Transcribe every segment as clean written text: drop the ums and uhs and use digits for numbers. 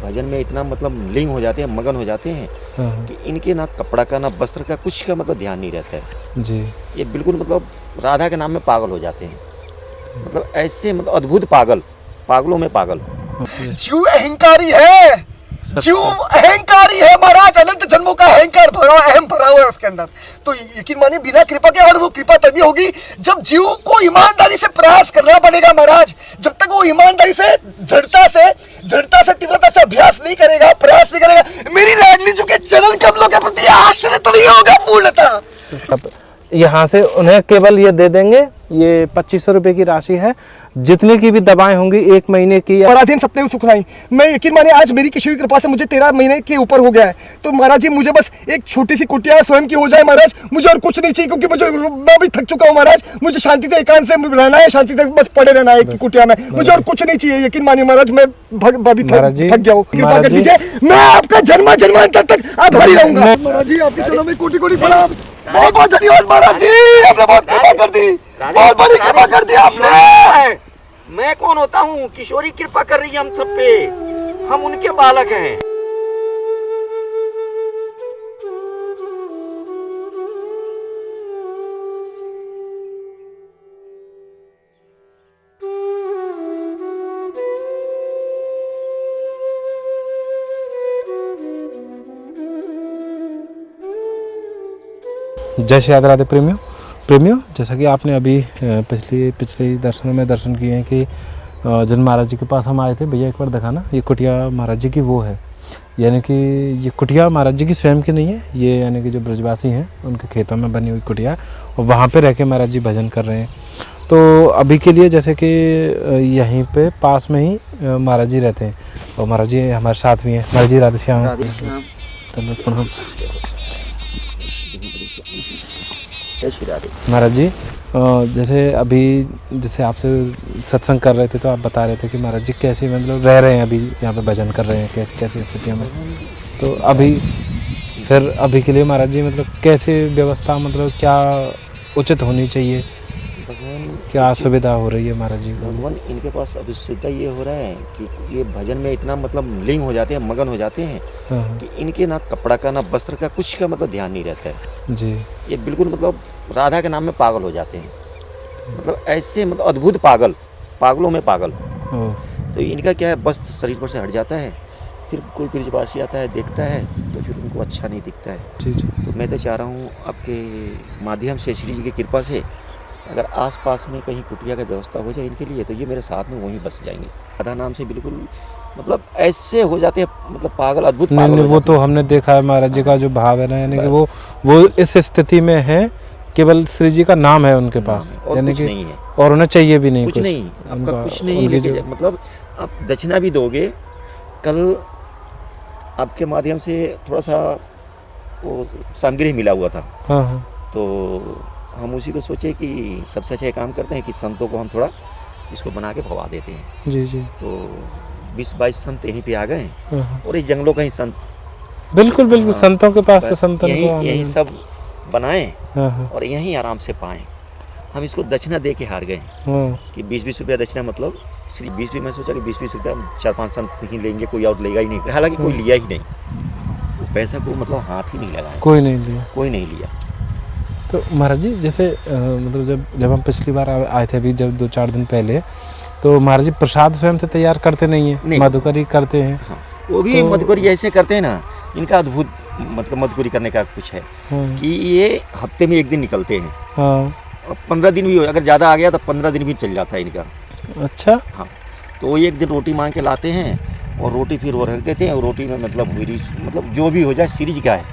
भजन में इतना मतलब लीन हो जाते हैं, मगन हो जाते हैं कि इनके ना कपड़ा का ना वस्त्र का कुछ का मतलब ध्यान नहीं रहता है जी। ये बिल्कुल मतलब राधा के नाम में पागल हो जाते हैं, मतलब ऐसे मतलब अद्भुत पागल, पागलों में पागल। जीव अहंकारी है, जीव अहंकारी है महाराज, अनंत जन्मों का अहंकार भरा, अहम भरा हुआ है उसके अंदर। तो यकीन मानिए बिना कृपा के, और वो कृपा तभी होगी जब जीव को ईमानदारी से प्रयास करना पड़ेगा महाराज। जब तक वो ईमानदारी से दृढ़ता से तीव्रता से अभ्यास नहीं करेगा, प्रयास नहीं करेगा, मेरी लाडली जी के चरण कमलों के प्रति आश्रय तो नहीं होगा पूर्णतः। यहाँ से उन्हें केवल ये दे देंगे, ये 2500 रुपये की राशि है, जितनी की भी दवाएं होंगी 1 महीने की। पराधीन सपने में सुख नहीं। मैं यकीन मानिए आज मेरी किसी कृपा से मुझे 13 महीने के ऊपर हो गया है। तो महाराज जी मुझे बस एक छोटी सी कुटिया स्वयं की हो जाए महाराज, मुझे और कुछ नहीं चाहिए, क्योंकि मैं भी थक चुका हूँ महाराज। मुझे शांति से एकांत से रहना है, शांति से बस पड़े रहना है एक कुटिया में, मुझे और कुछ नहीं चाहिए। यकीन मानिए महाराज मैं थक गया हूँ, कृपा कर दीजिए, मैं आपका जन्मांतर तक आभारी रहूंगा। महाराज जी आपके चरणों में कोटि कोटि प्रणाम, बहुत बहुत धन्यवाद महाराज जी, आपने बहुत कृपा कर दी, बहुत बड़ी कृपा कर दी आपने। मैं कौन होता हूँ? किशोरी कृपा कर रही है हम सब पे, हम उनके बालक हैं। जय श्री राधे प्रेमियों, जैसा कि आपने अभी पिछले दर्शनों में दर्शन किए हैं कि जिन महाराज जी के पास हम आए थे, भैया एक बार दिखाना, ये कुटिया महाराज जी की वो है, यानी कि ये कुटिया महाराज जी की स्वयं की नहीं है, ये यानी कि जो ब्रजवासी हैं उनके खेतों में बनी हुई कुटिया, और वहाँ पे रह के महाराज जी भजन कर रहे हैं। तो अभी के लिए जैसे कि यहीं पे पास में ही महाराज जी रहते हैं, और महाराज जी हमारे साथ भी हैं। महाराज जी राधे श्याम। महाराज जी जैसे आपसे सत्संग कर रहे थे तो आप बता रहे थे कि महाराज जी कैसे मतलब रह रहे हैं, अभी यहाँ पे भजन कर रहे हैं, कैसी स्थितियों में। तो अभी के लिए महाराज जी मतलब कैसे व्यवस्था, मतलब क्या उचित होनी चाहिए, क्या असुविधा हो रही है महाराज जी को? भगवान इनके पास अभी सुविधा ये हो रहा है कि ये भजन में इतना मतलब लीन हो जाते हैं, मगन हो जाते हैं कि इनके ना कपड़ा का ना वस्त्र का कुछ का मतलब ध्यान नहीं रहता है जी। ये बिल्कुल मतलब राधा के नाम में पागल हो जाते हैं, मतलब ऐसे मतलब अद्भुत पागल, पागलों में पागल। तो इनका क्या है, वस्त्र शरीर पर से हट जाता है, फिर कोई ब्रजवासी आता है देखता है तो फिर उनको अच्छा नहीं दिखता है। जी। तो मैं तो चाह रहा हूँ आपके माध्यम से, श्री जी की कृपा से, अगर आसपास में कहीं कुटिया की व्यवस्था हो जाए इनके लिए, तो ये मेरे साथ में वहीं बस जाएंगे। राधा नाम से बिल्कुल मतलब ऐसे हो जाते हैं, मतलब पागल, अद्भुत पागल। नहीं, वो तो हमने देखा है महाराज जी का जो भाव है ना, यानी कि वो इस स्थिति में है, केवल श्री जी का नाम है उनके पास, यानी कि नहीं है, और उन्हें चाहिए भी नहीं, कुछ नहीं, आपका कुछ नहीं लेके, मतलब आप दक्षिणा भी दोगे। कल आपके माध्यम से थोड़ा सा वो सामग्री मिला हुआ था, तो हम उसी को सोचे कि सबसे अच्छा काम करते हैं कि संतों को हम थोड़ा इसको बना के भवा देते हैं। जी। तो 20-22 संत यहीं पे आ गए, और इस जंगलों का ही संत, बिल्कुल संतों के पास तो संतों को यही सब बनाएं और यहीं आराम से पाएं। हम इसको दक्षिणा दे के हार गए कि 20-20 रुपया दक्षिणा, मतलब सिर्फ 20 भी, मैं सोचा कि 20-20 रुपया 4-5 संत ही लेंगे, कोई और लेगा ही नहीं। हालांकि कोई लिया ही नहीं, वो पैसा को मतलब हाथ ही नहीं लगाया, कोई नहीं लिया। तो महाराज जी जैसे मतलब जब हम पिछली बार आए थे, अभी जब 2-4 दिन पहले, तो महाराज जी प्रसाद स्वयं से तैयार करते नहीं है, मधुकरी करते हैं। हाँ, वो भी तो मधुकरी ऐसे करते हैं ना, इनका अद्भुत मतलब मधुकरी करने का कुछ है कि ये हफ्ते में 1 दिन निकलते हैं, और 15 दिन भी हो, अगर ज़्यादा आ गया तो 15 दिन भी चल जाता है इनका। अच्छा। हाँ, तो वो 1 दिन रोटी मांग के लाते हैं, और रोटी फिर वो रख देते हैं, और रोटी में मतलब जो भी हो जाए सीरीज का है,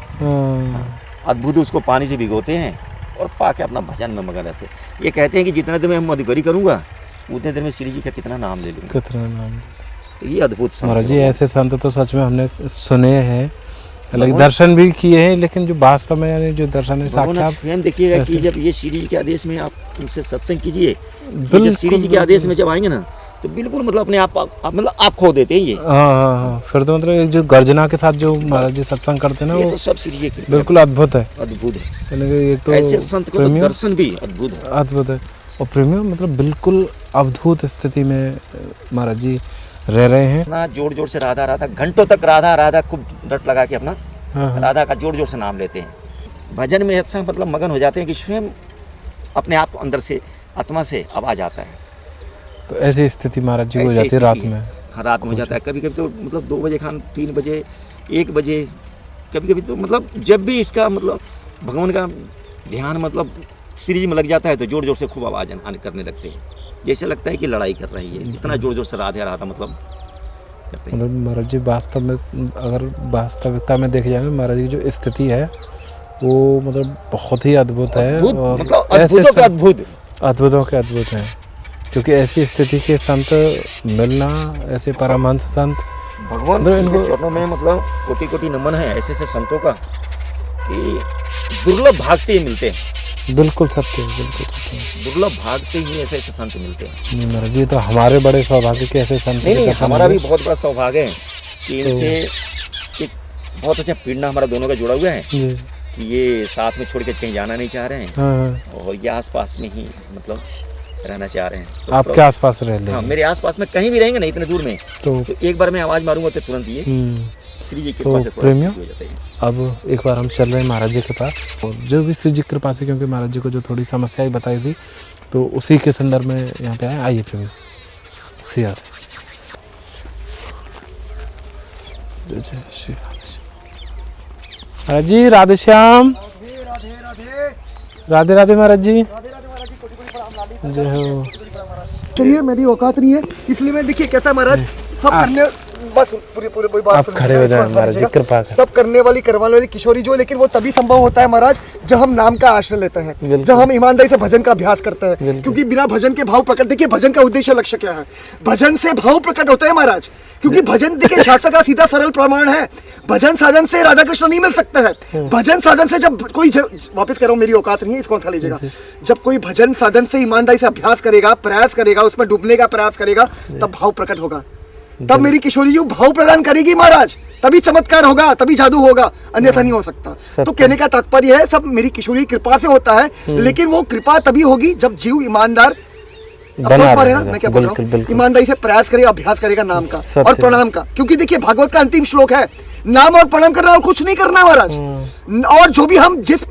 अद्भुत, उसको पानी से भिगोते हैं और पा के अपना भजन में मगन रहते हैं। ये कहते हैं कि जितना देर मैं मधुकरी करूँगा उतने देर में श्री जी का कितना नाम ले लूँगा, तो ये अद्भुत संत। महाराज जी ऐसे संत तो सच में हमने सुने हैं, लेकिन दर्शन भी किए हैं, लेकिन जो वास्तव में यानी जो दर्शन है साक्षात स्वयं देखिएगा कि जब ये श्री जी के आदेश में आप उनसे सत्संग कीजिए, जब श्री जी के आदेश में जब आएंगे ना, तो बिल्कुल मतलब अपने आप मतलब आप खो देते हैं ये। हाँ, फिर तो मतलब एक जो गर्जना के साथ जो महाराज जी सत्संग करते हैं ना, वो तो सब श्री जी बिल्कुल अद्भुत है, ये तो ऐसे संत को दर्शन भी अद्भुत है। और प्रेमियों मतलब बिल्कुल अद्भुत स्थिति में महाराज जी रह रहे हैं। अपना जोर जोर से राधा राधा, घंटों तक राधा राधा खूब रट लगा के अपना हाँ। राधा का जोर जोर से नाम लेते हैं। भजन में ऐसा मतलब मगन हो जाते हैं कि स्वयं अपने आप अंदर से आत्मा से आवाज आता है। तो ऐसी स्थिति महाराज जी हो ऐसी जाती है रात स्थिति में। हाँ, रात में हो जाता है। कभी कभी तो मतलब 2 बजे खान, 3 बजे, 1 बजे, कभी कभी तो मतलब जब भी इसका मतलब भगवान का ध्यान मतलब सीरीज में लग जाता है तो जोर जोर से खूब आवाज करने लगते हैं, जैसे लगता है कि लड़ाई कर रही है, इतना जोर जोर से राधा राधा मतलब करते हैं। मतलब महाराज जी वास्तव में, अगर वास्तविकता में देखा जाए महाराज जी की जो स्थिति है वो मतलब बहुत ही अद्भुत है। अद्भुत, और मतलब ऐसे अद्भुतों के अद्भुत, अद्भुतों के अद्भुत हैं, क्योंकि ऐसी स्थिति के संत मिलना, ऐसे परमहंस संत, भगवान मतलब के इनको चरणों में मतलब कोटि कोटि नमन है ऐसे ऐसे संतों का कि दुर्लभ भाग से ही मिलते हैं। बिल्कुल सत्य है, बिल्कुल सत्य है। दुर्लभ भाग से ही ऐसे ऐसे संत मिलते हैं। नहीं महाराज जी, तो हमारे बड़े सौभाग्य के ऐसे संत नहीं के नहीं, दर्शन हमारा हुए। भी बहुत बड़ा सौभाग्य है कि इनसे एक बहुत अच्छा पीढ़ना हमारा दोनों का जुड़ा हुआ है जी। कि ये साथ में छोड़ के कहीं जाना नहीं चाह रहे हैं हाँ, और ये आसपास में ही मतलब रहना चाह रहे हैं। तो आपके आसपास रह ले। हाँ, मेरे आसपास में कहीं भी रहेंगे ना इतने दूर में, तो तो एक बार मैं आवाज़ मारूंगा तो तुरंत ये श्री जी की तो कृपा से थोड़ा प्रेमियों, सा हो जाता है। अब एक बार हम चल रहे हैं महाराज जी के पास, और जो भी श्री जी की कृपा से, क्योंकि महाराज जी को जो थोड़ी समस्याएं बताई थी तो उसी के संदर्भ में यहाँ पे आए। आइए प्रेमियों, श्री राधे। जय जय श्री राधे। महाराज जी राधे श्याम, राधे राधे महाराज जी, जय हो। चलिए, मेरी औकात नहीं है, इसलिए मैं देखिए कैसा महाराज सब करने, बस पूरी पूरी पूरी बात आप सुन खड़े लीजिए, हो इस जाएं बात महाराज जी, लीजिएगा। कृपा से। सब करने वाली करवाने वाली किशोरी जो, लेकिन वो तभी संभव होता है महाराज जब हम नाम का आश्रय लेते हैं, बिल्कुल। जब हम ईमानदारी से भजन का अभ्यास करते हैं। बिल्कुल। क्योंकि बिना भजन के भाव प्रकट, देखिए भजन का उद्देश्य लक्ष्य क्या है, भजन से भाव प्रकट होता है महाराज। क्योंकि भजन देखिए शास्त्र का सीधा सरल प्रमाण है, भजन साधन से राधा कृष्ण नहीं मिल सकता है। भजन साधन से जब कोई वापस कह रहा हूँ, मेरी औकात नहीं है, इसको उठा लीजिएगा। जब कोई भजन साधन से ईमानदारी से अभ्यास करेगा, प्रयास करेगा, उसमें डूबने का प्रयास करेगा, तब भाव प्रकट होगा, तब मेरी किशोरी जी भाव प्रदान करेगी महाराज, तभी चमत्कार होगा, तभी जादू होगा, अन्यथा नहीं हो सकता। तो कहने का तात्पर्य है सब मेरी किशोरी की कृपा से होता है, लेकिन वो कृपा तभी होगी जब जीव ईमानदार बना ना, मैं क्या बोल रहा हूँ, ईमानदारी से प्रयास करेगा, अभ्यास करेगा नाम का और प्रणाम का। क्योंकि देखिए भागवत का अंतिम श्लोक है, नाम और प्रणाम करना और कुछ नहीं करना महाराज। और जो भी हम जिस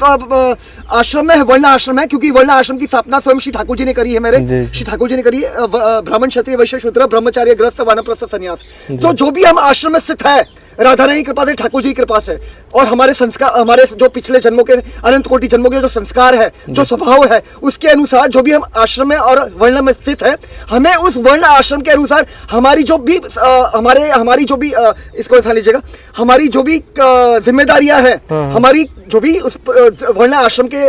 आश्रम में है, वर्ण आश्रम है, क्योंकि वर्ण आश्रम की स्थापना स्वयं श्री ठाकुर जी ने करी है, मेरे श्री ठाकुर जी ने करी है, ब्राह्मण क्षत्रिय वैश्य शूद्र ब्रह्मचार्य गृहस्थ वानप्रस्थ संन्यास। तो जो भी हम आश्रम में स्थित है, राधा रानी की कृपा से, ठाकुर जी की कृपा से, और हमारे संस्कार, हमारे जो पिछले जन्मों के अनंत कोटि जन्मों के जो संस्कार है, जो स्वभाव है, उसके अनुसार जो भी हम आश्रम में और वर्ण में स्थित है, हमें उस वर्ण आश्रम के अनुसार हमारी जो भी हमारी जो भी इसको उठा लीजिएगा, हमारी जो भी जिम्मेदारियां है, हमारी जो भी उस वर्ण आश्रम के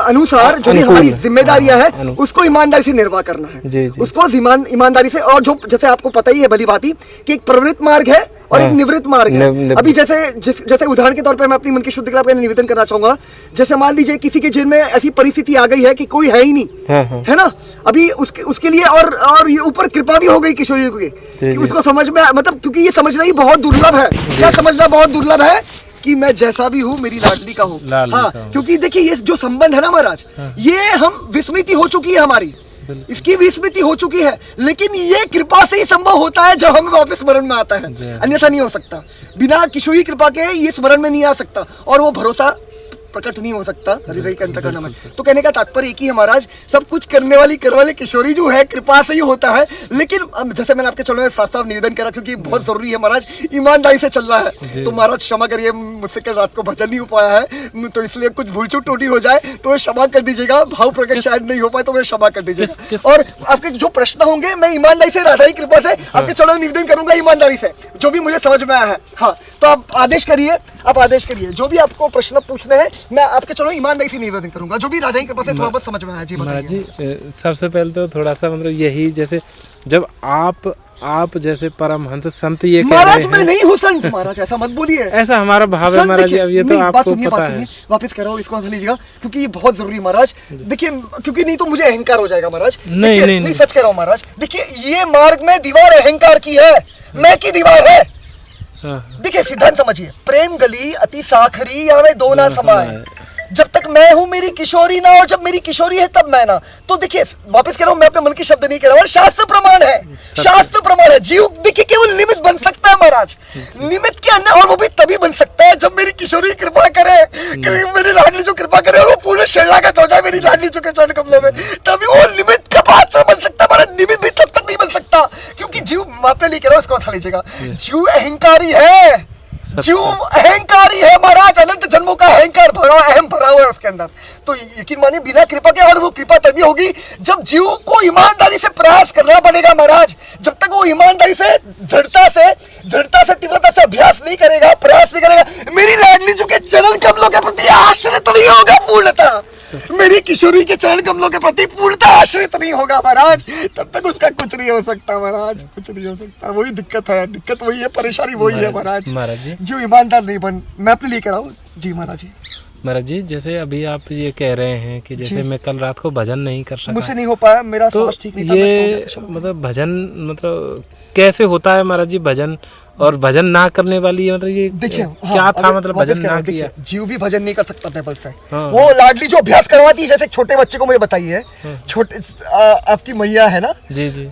अनुसार जो भी हमारी जिम्मेदारियां है, उसको ईमानदारी से निर्वाह करना है, उसको ईमानदारी से। और जो जैसे आपको पता ही है भली भांति कि एक प्रवृत्त मार्ग है और एक निवृत्त मार्ग है। अभी जैसे उदाहरण के तौर पे मैं अपनी मन की शुद्धि के लिए निवेदन करना चाहूंगा। जैसे मान लीजिए किसी के जीवन में ऐसी परिस्थिति आ गई है कि कोई है ही नहीं, है ना, अभी उसके लिए और ये ऊपर कृपा भी हो गई किशोरी की कि उसको समझ में, मतलब क्योंकि ये समझना ही बहुत दुर्लभ है, क्या समझना बहुत दुर्लभ है कि मैं जैसा भी हूँ मेरी लाडली का हूँ। हाँ, क्योंकि देखिए ये जो संबंध है ना महाराज, ये हम विस्मृति हो चुकी है हमारी, इसकी विस्मृति हो चुकी है, लेकिन ये कृपा से ही संभव होता है जब हमें वापस स्मरण में आता है, अन्यथा नहीं हो सकता। बिना किशोरी कृपा के ये स्मरण में नहीं आ सकता और वो भरोसा प्रकट नहीं हो सकता हृदय के अंतःकरण में। तो कहने का तात्पर्य एक ही है महाराज, सब कुछ करने वाली किशोरी जो है कृपा से ही होता है। लेकिन जैसे मैंने आपके चरणों में साफ साफ निवेदन करा, क्योंकि बहुत जरूरी है महाराज, ईमानदारी से चलना है। तो महाराज क्षमा करिए, मुझसे कल रात को भजन नहीं हो पाया है, तो इसलिए कुछ भूल चूक टूटी हो जाए तो क्षमा कर दीजिएगा, भाव प्रकट शायद नहीं हो पाए तो मैं क्षमा कर दीजिएगा। और आपके जो प्रश्न होंगे मैं ईमानदारी से, राधा की कृपा से आपके चरणों में निवेदन करूंगा ईमानदारी से, जो भी मुझे समझ में आया है। हाँ, तो आप आदेश करिए, जो भी आपको प्रश्न पूछने हैं मैं आपके चलो ईमानदारी से निवेदन करूंगा, जो भी राधा की कृपा से थोड़ा बहुत समझ में आया। जी महाराज जी, सबसे पहले तो थोड़ा सा मतलब यही, जैसे जब आप जैसे परमहंस संत ये कह रहे हैं, महाराज मैं नहीं हूँ संत, महाराज ऐसा मत बोलिए, ऐसा हमारा भाव है महाराज जी। अब ये तो आपको पता है, वापस कह रहा हूँ, इसको समझ लीजिएगा क्योंकि ये बहुत जरूरी महाराज। देखिए, क्योंकि नहीं तो मुझे अहंकार हो जाएगा महाराज। नहीं, सच कह रहा हूँ महाराज। देखिए, ये मार्ग में दीवार अहंकार की है, मैं की दीवार है। देखिए सिद्धांत समझिए, प्रेम गली अति साखरी या में दो ना समाये, जब तक मैं हूं, मेरी किशोरी ना, और जब मेरी किशोरी है तब मैं ना। तो देखिए वापस कह रहा हूं, मैं अपने मन के शब्द नहीं कह रहा हूं, शास्त्र प्रमाण है, शास्त्र प्रमाण है। जीव देखिए केवल निमित्त बन सकता है महाराज, निमित्त के अन्य, और वो भी तभी बन सकता है जब मेरी किशोरी कृपा करे, मेरी लाडली जो कृपा करे और वो पूर्ण शरणागत हो जाए मेरी लाडली जो के चरण कमलों में, तभी वो निमित्त का पात्र बन सकता है महाराज। निमित्त भी तब तक नहीं बन सकता, क्योंकि जीव, मैं अपने लिए कह रहा हूं, इसको उठा लीजिएगा, जीव अहंकारी है, जीव अहंकारी है महाराज, अनंत जन्मों का अहंकार भरा, अहम भरा हुआ है उसके अंदर। तो यकीन मानिए बिना कृपा के, और वो कृपा तभी होगी जब जीव को ईमानदारी से प्रयास करना पड़ेगा महाराज। जब तक वो ईमानदारी से, दृढ़ता से, तीव्रता से अभ्यास नहीं करेगा, प्रयास नहीं करेगा, मेरी लाडली जो के चरण कमलों के प्रति आश्रित नहीं होगा पूर्णतः, मेरी किशोरी के चरण कमलों के प्रति पूर्णतः आश्रित नहीं होगा महाराज, तब तक उसका कुछ नहीं हो सकता महाराज, कुछ नहीं हो सकता। वही दिक्कत है, दिक्कत वही है, परेशानी वही है महाराज। महाराज जी, जो ईमानदार नहीं बन, मैं अपने लिए कह रहा हूँ जी महाराज जी। महाराज जी, जैसे अभी आप ये कह रहे हैं कि जैसे मैं कल रात को भजन नहीं कर सका, मुझसे नहीं हो पाया, मेरा तो स्वास्थ्य ठीक नहीं था, ये मैं सो गया। मतलब भजन मतलब कैसे होता है महाराज जी भजन, और भजन ना करने वाली मतलब ये देखिए क्या था, मतलब भजन ना किया? जीव भी भजन नहीं कर सकता अपने बल से। हाँ, वो लाडली जो अभ्यास करवाती है, जैसे छोटे बच्चे को मुझे बताइए, छोटे आपकी मैया है ना जी जी,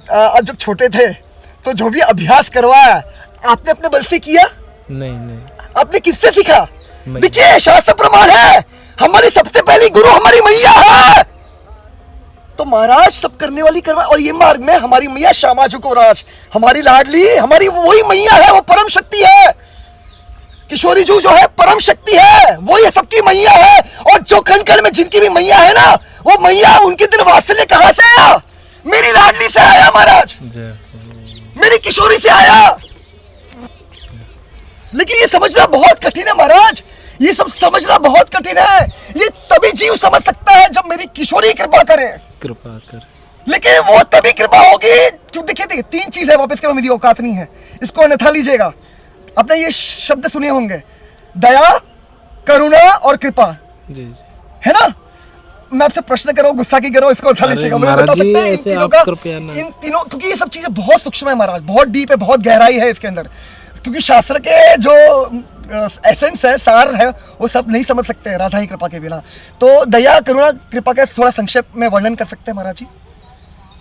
जब छोटे थे तो जो भी अभ्यास करवाया आपने अपने बल से किया? नहीं, आपने किससे सीखा? मैया। देखिए शास्त्र प्रमाण है, हमारी सबसे पहली गुरु हमारी मैया है। तो महाराज सब करने वाली करवा, और ये मार्ग में हमारी मैया श्यामा जी को राज, हमारी लाडली, हमारी वही मैया है, वो परम शक्ति है। किशोरी जी जो है परम शक्ति है, वो ये सबकी मैया है। और जो कण कण में जिनकी भी मैया है ना, वो मैया, उनके दिन वात्सल्य कहां से आया? मेरी लाडली से आया महाराज, मेरी किशोरी से आया। लेकिन ये समझना बहुत कठिन है महाराज, ये सब समझना बहुत कठिन है। ये तभी जीव समझ सकता है जब मेरी किशोरी कृपा करे, कृपा कर। लेकिन वो तभी कृपा होगी क्यों? देखिए तीन चीज है, वापस करो, मेरी औकात नहीं है, इसको अन्यथा लीजिएगा। आपने ये शब्द सुने होंगे, दया, करुणा और कृपा, जी जी, है ना? मैं आपसे प्रश्न करो, गुस्सा की करो, इसको उठा लीजिएगा। मुझे बता सकते हैं इन तीनों का, इन तीनों, क्योंकि ये सब चीजें बहुत सूक्ष्म है महाराज, बहुत डीप है, बहुत गहराई है इसके अंदर, क्योंकि शास्त्र के जो एसेंस है, सार है, वो सब नहीं समझ सकते हैं राधा ही कृपा के बिना। तो दया, करुणा, कृपा का थोड़ा संक्षेप में वर्णन कर सकते हैं महाराज जी?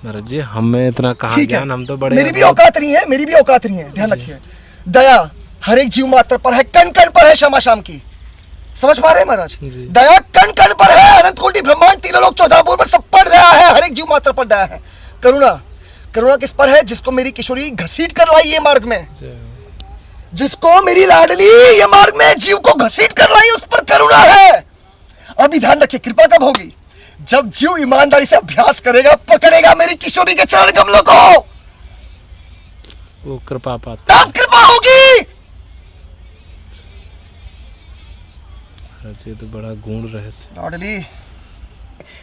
महाराज जी, हमें इतना कहाँ ज्ञान, हम तो बड़े, मेरी भी औकात नहीं है, मेरी भी औकात नहीं है, ध्यान रखिए। दया हर एक जीव मात्र पर है, कण कण पर है, क्षमा शाम की, समझ पा रहे हैं महाराज? दया कण कण पर है, अनंत कोटि ब्रह्मांड तीनों लोक 14 भुवन पर सब पर दया है, हर एक जीव मात्र पर दया है। करुणा, करुणा किस पर है? जिसको मेरी किशोरी घसीट कर लाई ये मार्ग में, जिसको मेरी लाडली ये मार्ग में जीव को घसीट कर लाई, उस पर करुणा है। अभी ध्यान रखिए, कृपा कब होगी? जब जीव ईमानदारी से अभ्यास करेगा, पकड़ेगा मेरी किशोरी के चरण कमलों को, वो कृपा पाता, तब कृपा होगी। ये तो बड़ा गूढ़ रहस्य। लाडली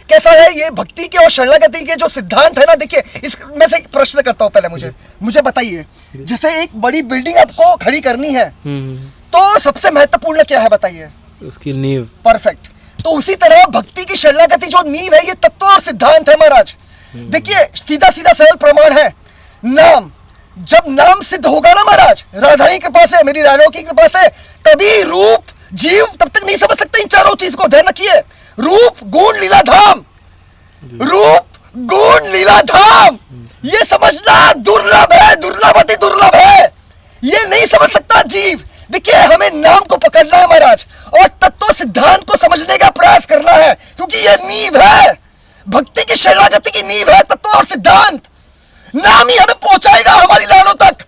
कैसा है ये भक्ति के और शरणागति के जो सिद्धांत है ना, देखिए इसमें से एक प्रश्न करता हूं, पहले मुझे बताइए, जैसे एक बड़ी बिल्डिंग आपको खड़ी करनी है, तो सबसे महत्वपूर्ण क्या है बताइए? उसकी नींव। परफेक्ट। तो उसी तरह भक्ति की शरणागति जो नींव है, ये तत्व और सिद्धांत है महाराज। देखिए सीधा सीधा सरल प्रमाण है, नाम, जब नाम सिद्ध होगा ना महाराज, राधा की कृपा से, मेरी राधाओं की कृपा से, तभी रूप जीव तब तक नहीं समझ सकते इन चारों चीज को, ध्यान रखिए। रूप, गुण, लीला, धाम, रूप, गुण, लीला, धाम, ये समझना दुर्लभ है, दुर्लभ अति दुर्लभ है, ये नहीं समझ सकता जीव। देखिए हमें नाम को पकड़ना है महाराज, और तत्व सिद्धांत को समझने का प्रयास करना है, क्योंकि ये नींव है, भक्ति की शरणागति की नींव है तत्व और सिद्धांत। नाम ही हमें पहुंचाएगा हमारी लाडों तक,